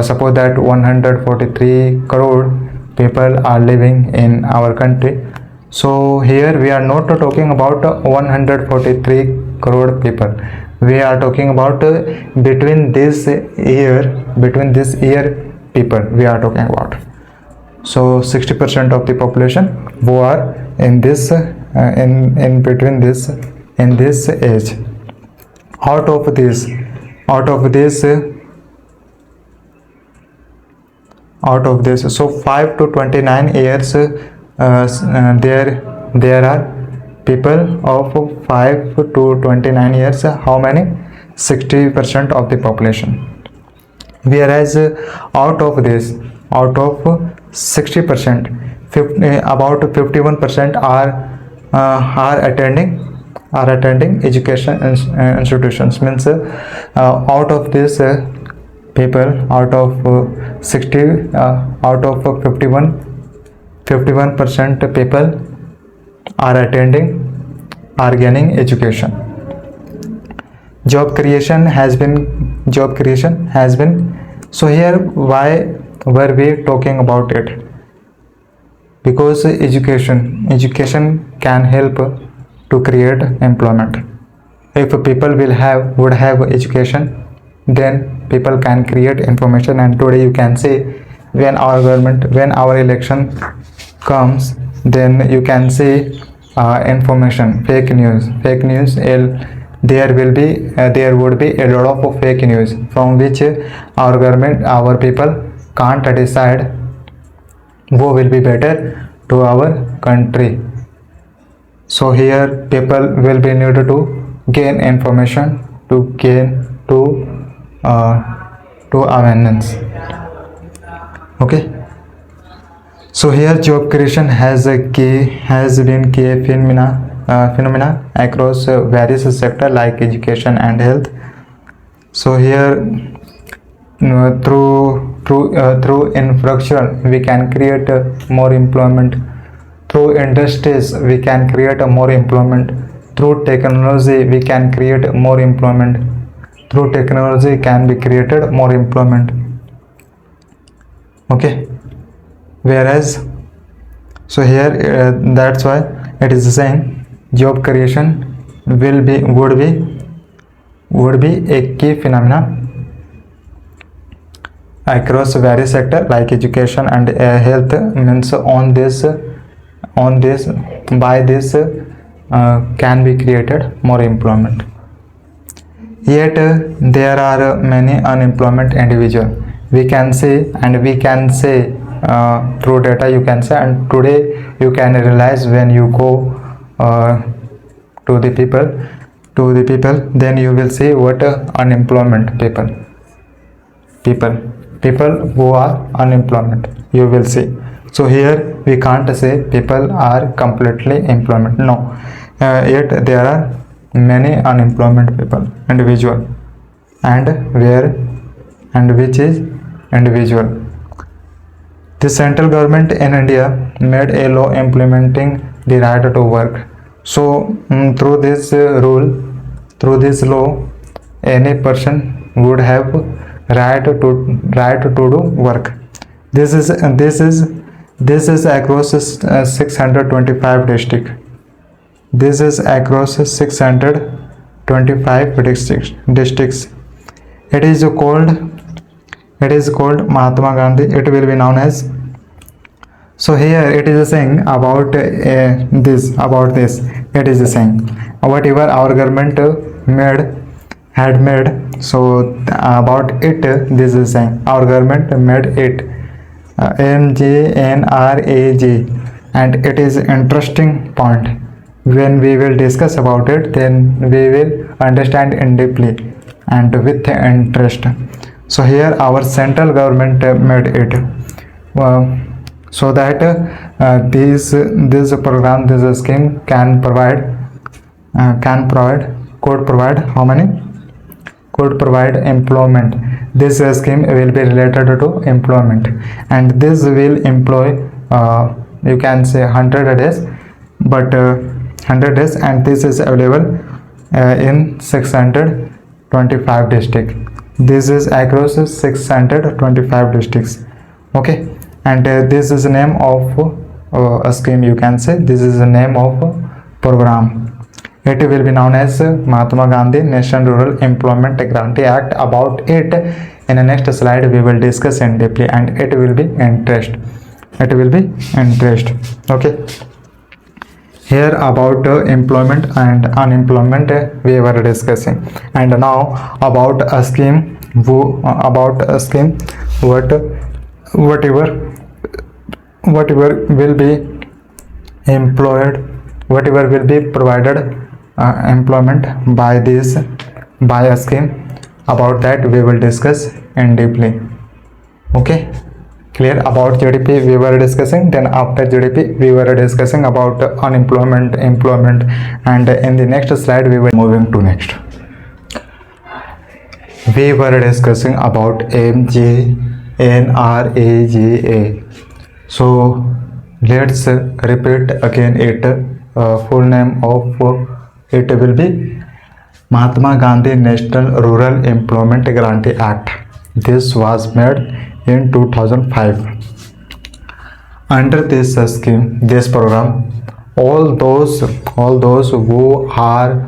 Suppose that 143 crore people are living in our country. So here we are not talking about 143 crore people. We are talking about between this year people we are talking about. So 60% of the population who are in this in between this in this age. Out of this so 5 to 29 years there are people of 5 to 29 years. How many? 60% of the population. Whereas out of 60%, about 51% are attending education institutions. Means out of this people, out of 51% people are gaining education. Job creation has been. So here why were we talking about it? Because education can help to create employment. If people would have education, then people can create information. And today you can say when our election comes, then you can see information, fake news. There would be a lot of fake news from which our people can't decide who will be better to our country. So here people will be needed to gain information, to awareness. Okay. So here job creation has been key phenomena across various sectors like education and health. So here through infrastructure we can create more employment. Through industries we can create more employment. through technology we can create more employment. Through technology can be created more employment. Okay, whereas so here that's why it is saying job creation would be a key phenomena across various sectors like education and health. Means on this by this can be created more employment. Yet there are many unemployment individual. We can say through data you can say, and today you can realize when you go to the people, then you will see what unemployment people who are unemployment you will see. So here we can't say people are completely employment, no. Yet there are many unemployment people individual, and which is individual. The central government in India made a law implementing the right to work. So through this law, any person would have right to do work. This is across 625 districts. This is across 625 districts. It is called Mahatma Gandhi. It will be known as. So here it is saying about this. It is saying whatever our government had made. So about it, this is saying our government made it MJNRAG, and it is interesting point. When we will discuss about it, then we will understand in deeply and with interest. So here our central government made it so that this program, this scheme could provide employment. This scheme will be related to employment, and this will employ you can say 100 days, but 100 days, and this is available in 625 districts. This is across 625 districts. Okay, and this is the name of a scheme, you can say. This is the name of program. It will be known as Mahatma Gandhi National Rural Employment Guarantee Act. About it in the next slide we will discuss in deeply, and it will be interest. Okay, here about employment and unemployment we were discussing, and now about a scheme whatever will be employed, whatever will be provided employment by a scheme. About that we will discuss in deeply. Okay, clear? About GDP we were discussing, then after GDP we were discussing about unemployment, employment, and in the next slide we were moving to next. We were discussing about MJNRAGA. So let's repeat again it. Full name of it will be Mahatma Gandhi National Rural Employment Guarantee Act. This was made in 2005. Under this scheme, this program, all those who are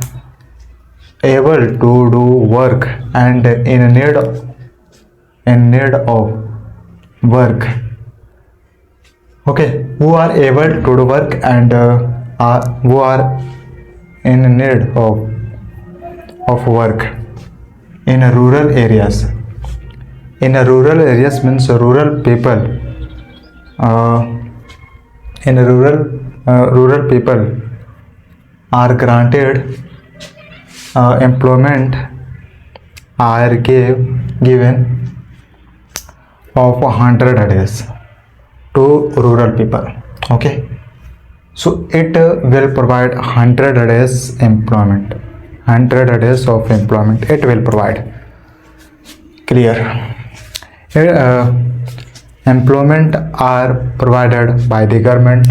able to do work and in need of work, okay, who are able to do work and who are in need of work in rural areas. In rural areas means rural people. In rural people are granted employment are given of 100 days to rural people. Okay, so it will provide 100 days employment, 100 days of employment it will provide. Clear? Employment are provided by the government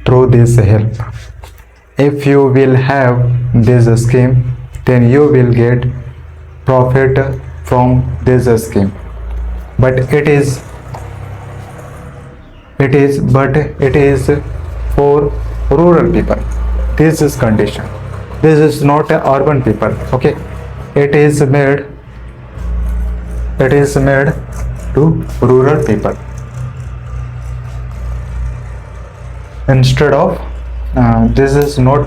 through this help. if you will have this scheme, then you will get profit from this scheme. But it is for rural people. This is condition. This is not a urban people. Okay, it is made to rural people instead of this is not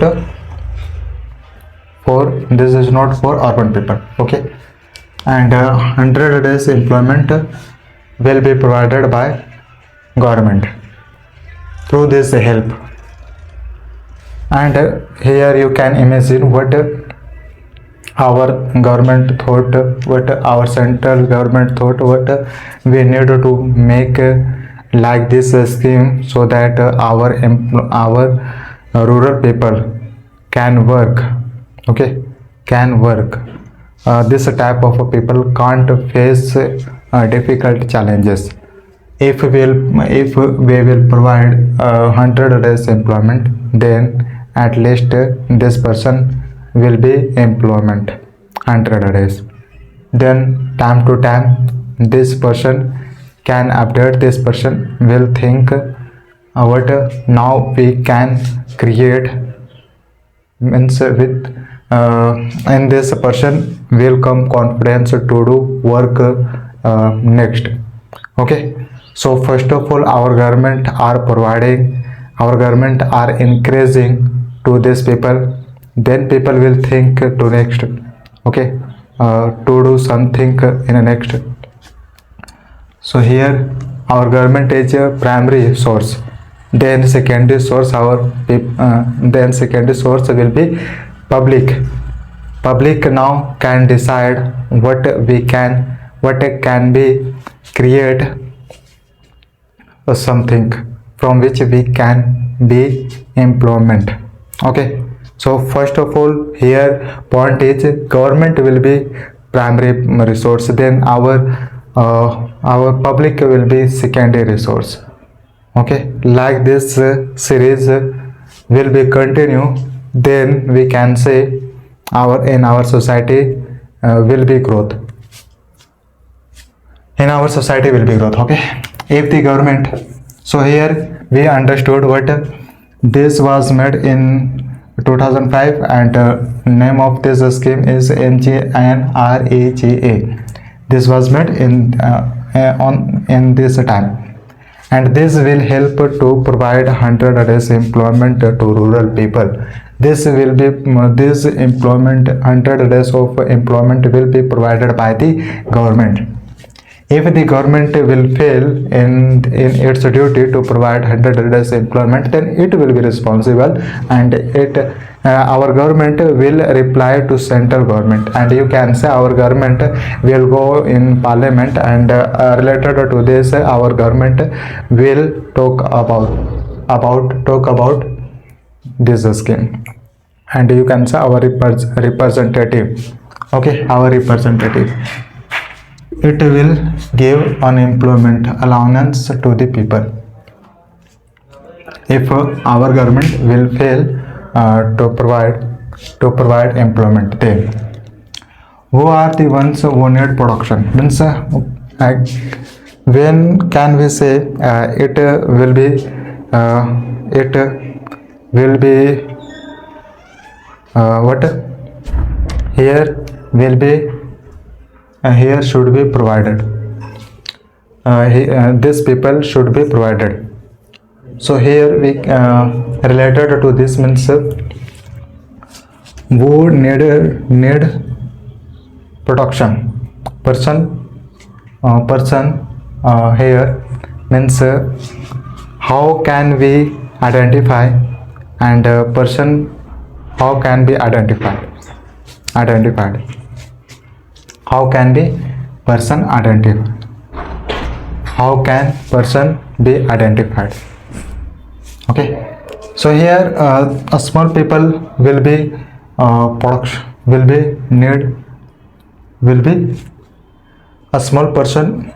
for urban people. Okay, and 100 days employment will be provided by government through this help. And here you can imagine what our government thought, what our central government thought, what we need to make like this scheme, so that our rural people can work. Okay, can work. This type of people can't face difficult challenges. If we will provide 100 days employment, then at least this person will be employment 100 days. Then time to time this person can update. This person will think what now we can create, means with and this person will come confidence to do work next. Okay, so first of all our government are encouraging to these people, then people will think to next. Okay, to do something in a next. So here our government is a primary source, then secondary source then secondary source will be public now can decide what can be create something from which we can be employment. Okay, so first of all here point is government will be primary resource, then our public will be secondary resource. Okay, like this series will be continue, then we can say in our society will be growth. In our society will be growth. Okay, if the government, so here we understood what this was made in 2005, and name of this scheme is MGNREGA. This was made in this time, and this will help to provide 100 days employment to rural people. This employment 100 days of employment will be provided by the government. If the government will fail in its duty to provide 100 days employment, then it will be responsible, and our government will reply to central government, and you can say our government will go in parliament, and related to this our government will talk about this scheme, and you can say our representative. Okay, our representative, it will give unemployment allowance to the people. If our government will fail to provide employment, then who are the ones who need production? Means when can we say it will be what here will be here should be provided. These people should be provided. So here we related to this means who need production person here means how can we identify, and person how can be identified. How can be person identified? How can person be identified? Okay, so here a small people will be production will be a small person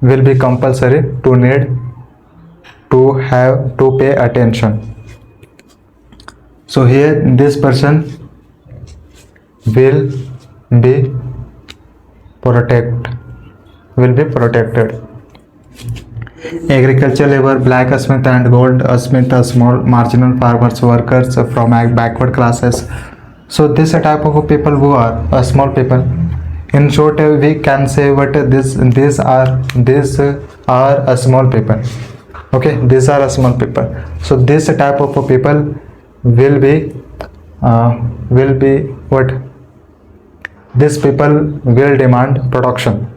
will be compulsory to need to have to pay attention. So here this person will be protected. Agriculture labor, blacksmith and goldsmith, small marginal farmers, workers from backward classes. So this type of people who are small people. In short, we can say what these are a small people. Okay, these are a small people. So this type of people will be what? These people will demand production.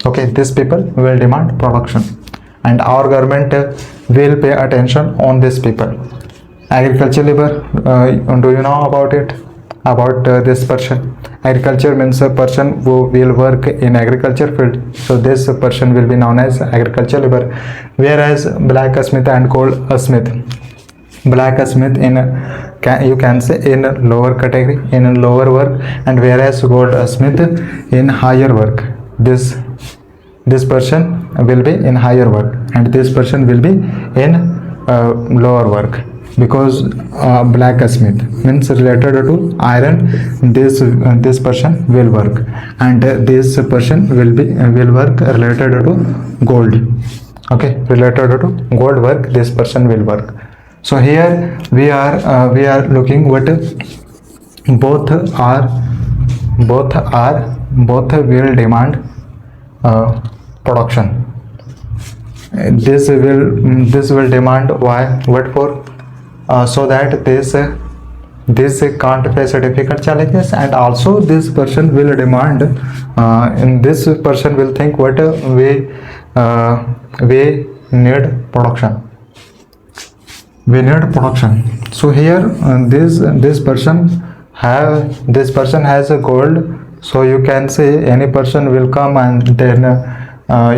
Okay, these people will demand production, and our government will pay attention on these people. Agriculture labor, do you know about it? About this person? Agriculture means a person who will work in agriculture field, so this person will be known as agriculture labor. Whereas blacksmith and goldsmith, blacksmith you can say in lower category, in lower work, and whereas goldsmith in higher work. This person will be in higher work, and this person will be in lower work, because blacksmith means related to iron. This person will work, and this person will work related to gold. Okay, related to gold work, this person will work. So here we are looking what both will demand production. This will demand what for? So that this can't face difficult challenges, and also this person will demand, and this person will think what we need production. We need production. So here this person has a gold. So you can say any person will come, and then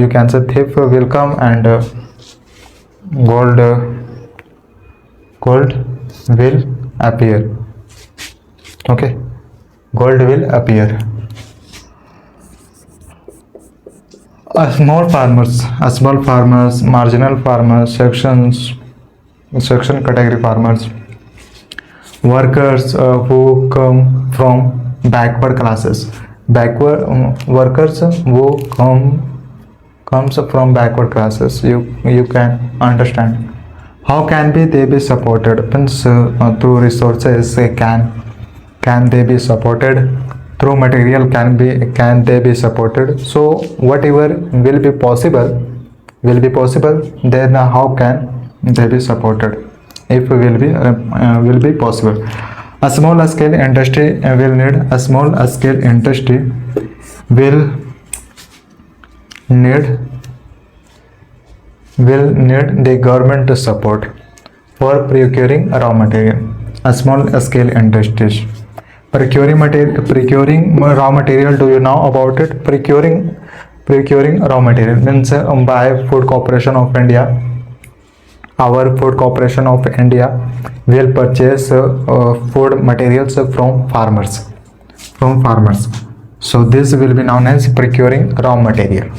you can say thief will come, and gold will appear. Okay, gold will appear. Small farmers, marginal farmers, section category farmers, workers who come from backward classes, workers who comes from backward classes. You can understand. How can they be supported? Means through resources. Can they be supported? Through material, can they be supported? So whatever will be possible, then how can they be supported? If will be possible. A small scale industry will need the government support for procuring raw material. A small scale industries procuring raw material. Do you know about it? Procuring raw material means by Food Corporation of India. Our Food Corporation of India will purchase food materials from farmers. So this will be known as procuring raw material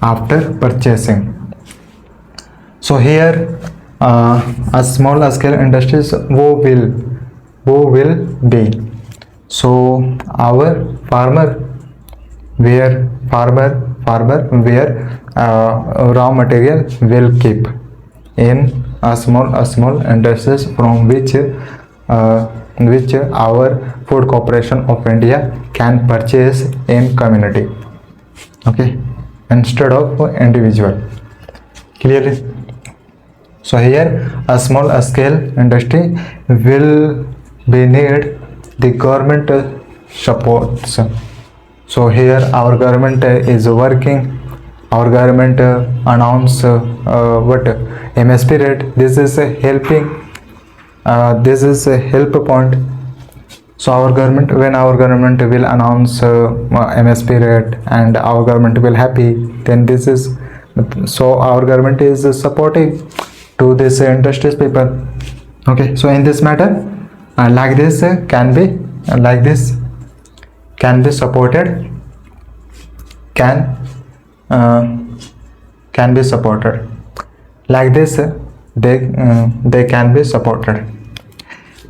after purchasing. So here a small scale industries who will be. So our farmer where raw material will keep in a small industries from which our Food Corporation of India can purchase in community. Okay, instead of individual. Clearly. So here a small scale industry will be need the government supports. So here our government is working. Our government announce what MSP rate. This is helping. This is a help point. So when our government will announce MSP rate and our government will happy, then this is, so our government is supportive to this industries people. Okay, so in this matter, like this can be supported, can be supported like this. They can be supported.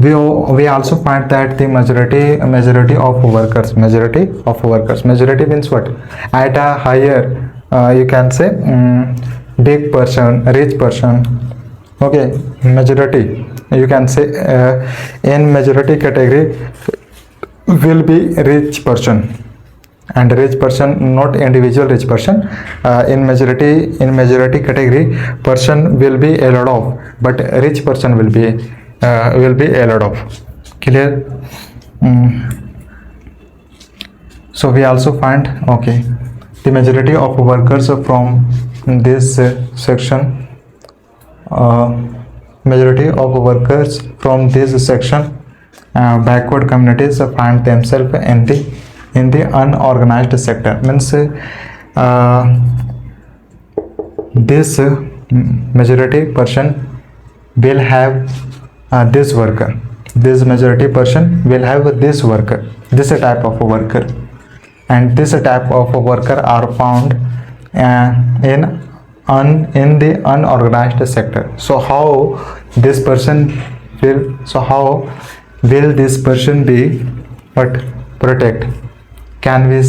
we also find that the majority of workers, majority means what? At a higher, you can say, big person, rich person. Okay, majority, you can say, in majority category will be rich person, and rich person, not individual rich person. In majority category, person will be a lot of, but rich person will be a lot of. Clear? So we also find, okay, the majority of workers from this section, majority of workers from this section, backward communities, find themselves in the unorganized sector. Means this majority person will have this worker. This majority person will have this worker, this type of worker, and this type of worker are found in the unorganized sector. So how this person will? So how will this person be what protect? Can we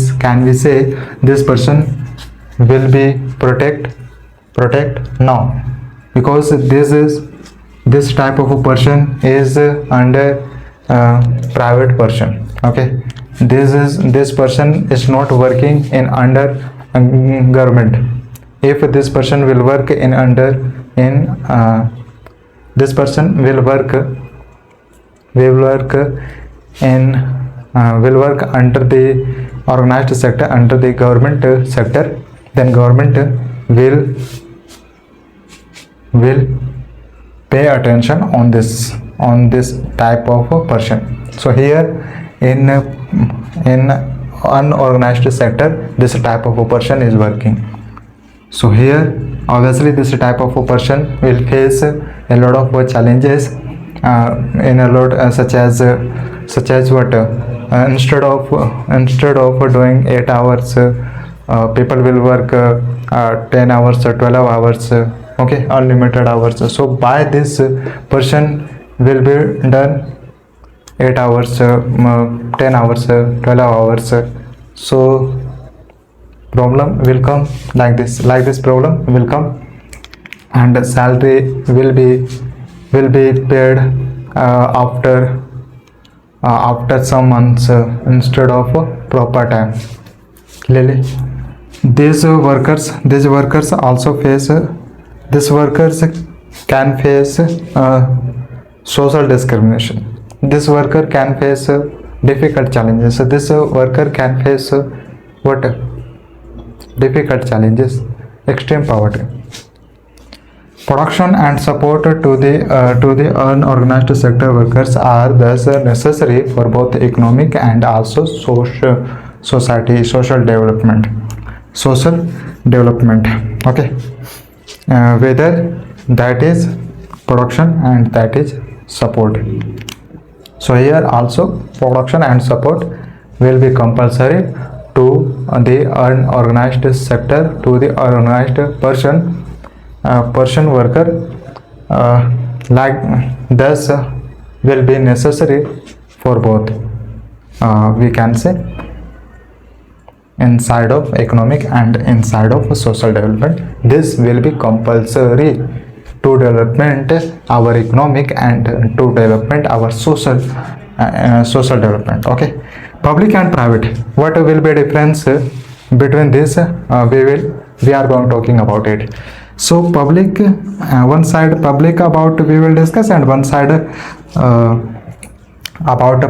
say this person will be protect? No, because this type of a person is under private person. Okay, this person is not working in under government. If this person will work this person will work under the organized sector, under the government sector, then government will pay attention on this type of a person. So here in unorganized sector, this type of a person is working. So here obviously this type of a person will face a lot of challenges, in a lot, such as what, instead of doing 8 hours, people will work 10 hours, 12 hours, okay, unlimited hours. So by this person will be done 8 hours, 10 hours, 12 hours. So problem will come like this problem will come, and salary will be paid after some months, instead of proper time. Clearly, these workers also face, these workers can face social discrimination. This worker can face difficult challenges. So this worker can face what difficult challenges? Extreme poverty. Production and support to the unorganized sector workers are thus necessary for both economic and also social development. Okay, whether that is production and that is support. So here also production and support will be compulsory to the unorganized sector, to the unorganized person worker, like thus will be necessary for both, we can say, inside of economic and inside of social development. This will be compulsory to development our economic and to development our social development. Okay, public and private, what will be difference between this? We are going talking about it. So public, one side public about we will discuss, and one side about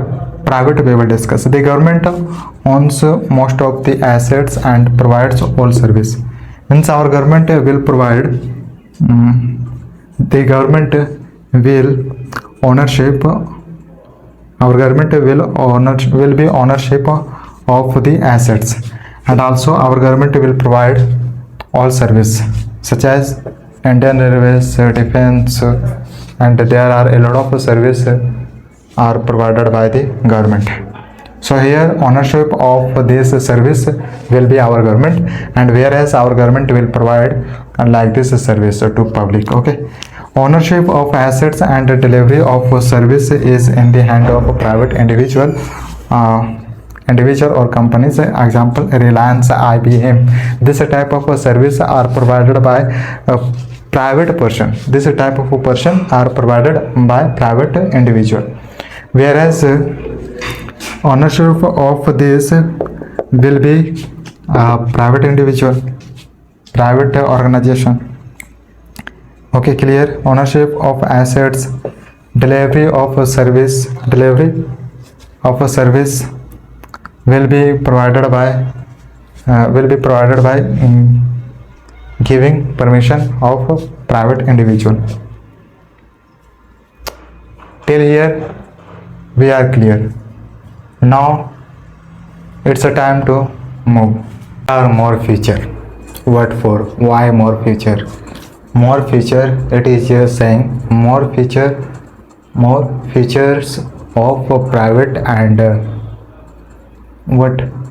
private we will discuss. The government owns most of the assets and provides all service. Means our government will provide, the government will ownership, our government will be ownership of the assets, and also our government will provide all service, such as Indian Railways, defense, and there are a lot of service are provided by the government. So here ownership of this service will be our government, and whereas our government will provide like this service to public. Okay, ownership of assets and delivery of service is in the hand of a private individual or companies. Example, Reliance, IBM. This type of service are provided by a private person. This type of person are provided by private individual, whereas ownership of this will be private individual, private organization. Okay, clear? Ownership of assets, delivery of a service, will be provided by giving permission of a private individual. Till here we are clear. Now it's a time to move. Or more feature. What for? Why more feature? More feature, it is just saying more features of a private and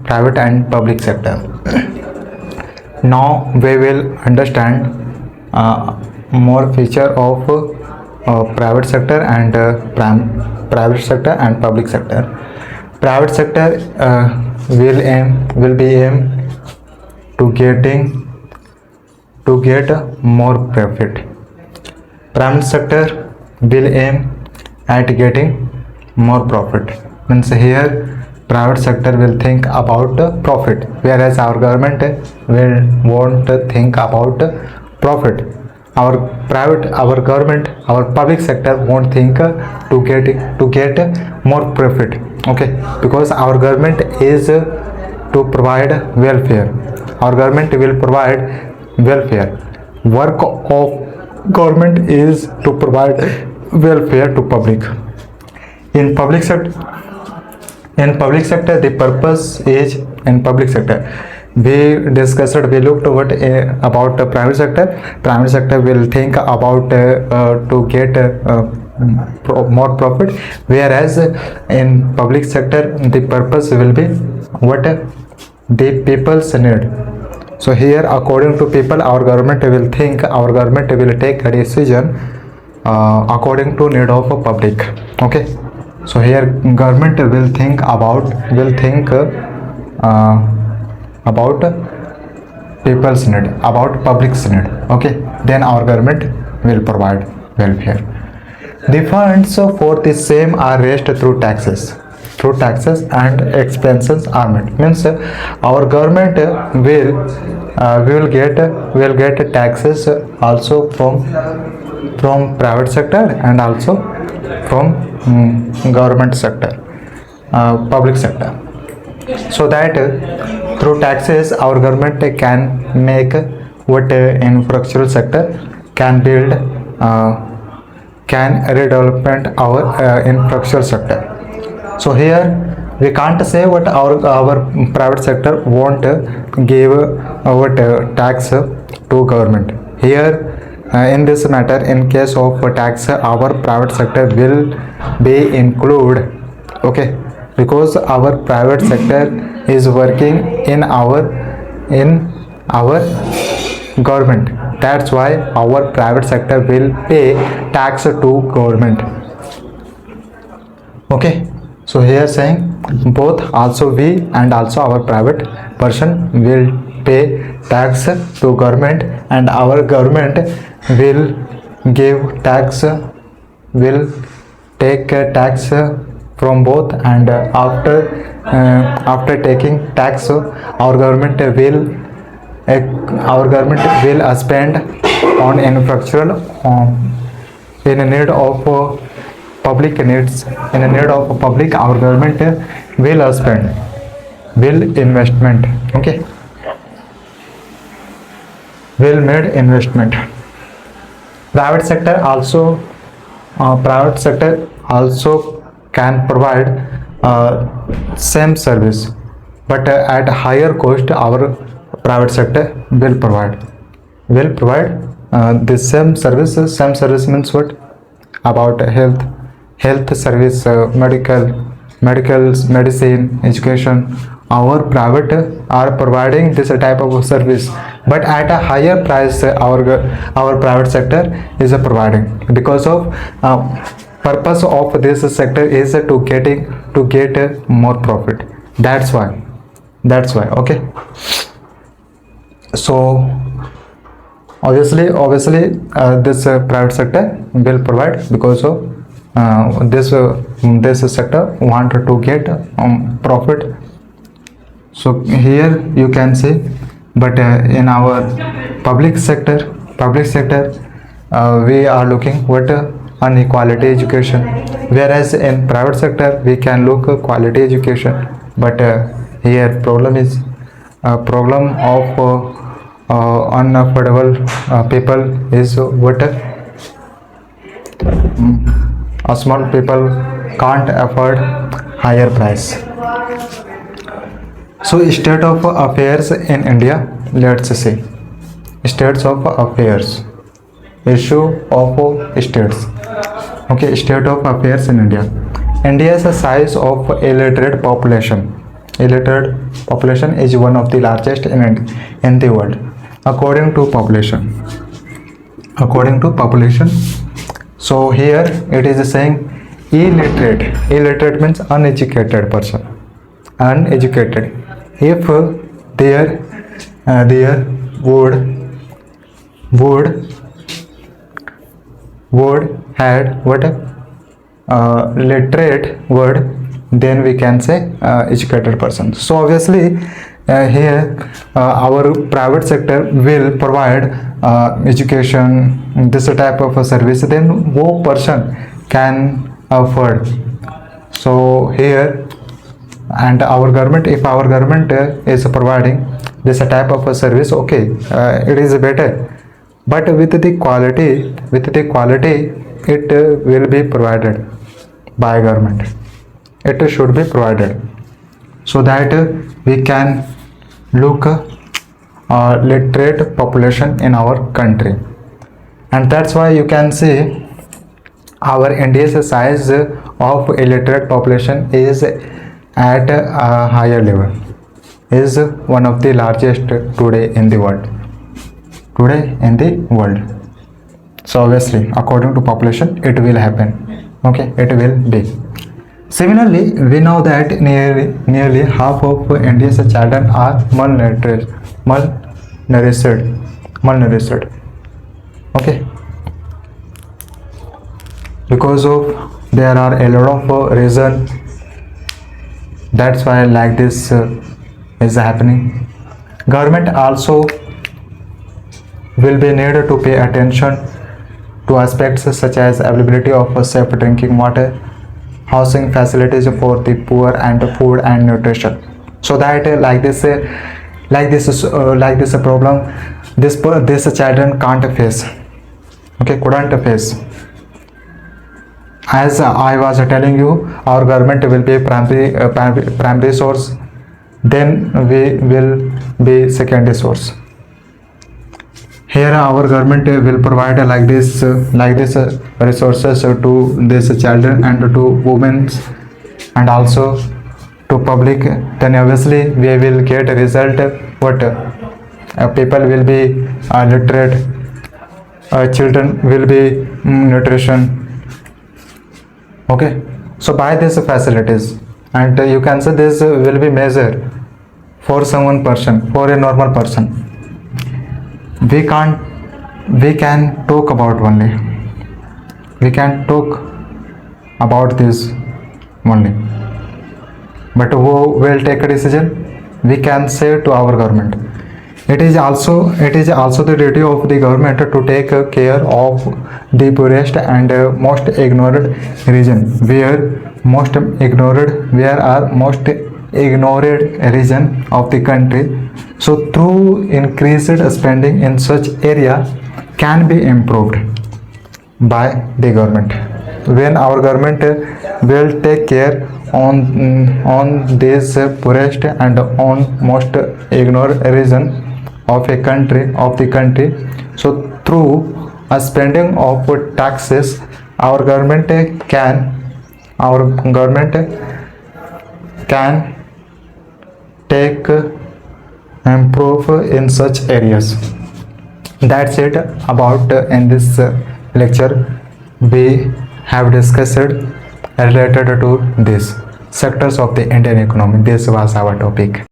private and public sector. Now we will understand more feature of private sector and private sector and public sector. Private sector will be aim to get more profit. Private sector will aim at getting more profit. Means here private sector will think about profit, whereas our government won't think about profit. Our public sector won't think to get more profit. Okay, because our government is to provide welfare. Our government will provide welfare. Work of government is to provide welfare to public. In public sector, the purpose is in public sector. We looked over about the private sector. Private sector will think about to get more profit, whereas in public sector the purpose will be what the people's need. So here, according to people, our government will take a decision according to need of a public. Okay, so here government will think about people's need, about public's need. Okay, then our government will provide welfare. The funds for the same are raised through taxes and expenses are made. Means our government will get taxes also from private sector and also from government sector, public sector, so that through taxes our government can make what infrastructural sector can build, can redevelopment our infrastructural sector. So here we can't say what our private sector won't give our tax to government. Here in this matter, in case of tax, our private sector will be included. Okay, because our private sector is working in our government. That's why our private sector will pay tax to government. Okay, so here saying both, also we and also our private person will pay tax to government, and our government will give tax, will take tax from both, and after taking tax our government will spend on infrastructural in need of public needs. In need of public, our government will spend, will investment. Okay, will made investment. Private sector also can provide same service, but at higher cost. Our private sector will provide the same services. Same service means what? About health service, medicine, education. Our private are providing this type of service, but at a higher price our private sector is providing, because of purpose of this sector is to get more profit. That's why okay. So obviously this private sector will provide, because of this sector wanted to get profit. So here you can see, but in our public sector we are looking what inequality education, whereas in private sector we can look quality education. But here problem of unaffordable people is what small people can't afford higher price. So state of affairs in India, let's see. States of affairs, issue of states. Okay, state of affairs in India. India's size of illiterate population. Illiterate population is one of the largest in the world, according to population. So here it is saying illiterate means uneducated person. Uneducated. If there would had what literate word, then we can say educated person. So obviously here our private sector will provide education, this type of a service, then who person can afford. So here, and our government, if our government is providing this type of a service, okay, it is better, but with the quality it will be provided by government. It should be provided, so that we can look literate population in our country. And that's why you can see our India's size of illiterate population is at a higher level, is one of the largest today in the world. So obviously according to population it will happen, okay, it will be. Similarly, we know that nearly half of India's children are malnourished, okay, because of there are a lot of reason. That's why like this is happening. Government also will be needed to pay attention to aspects such as availability of safe drinking water, housing facilities for the poor, and food and nutrition, so that like this problem this children can't face, okay, couldn't face. As I was telling you, our government will be primary source, then we will be secondary source. Here our government will provide like this resources to these children and to women and also to public, then obviously we will get a result what people will be literate, children will be nutrition, okay. So by these facilities, and you can say this will be measured for for a normal person. We can talk about only, we can talk about this only, but who will take a decision? We can say to our government. It is also the duty of the government to take care of the poorest and most ignored region, where are most ignored region of the country. So through increased spending in such area can be improved by the government. When our government will take care on this poorest and on most ignored region of the country, so through a spending of taxes, our government can take improve in such areas. That's it about in this lecture. We have discussed related to this sectors of the Indian economy. This was our topic.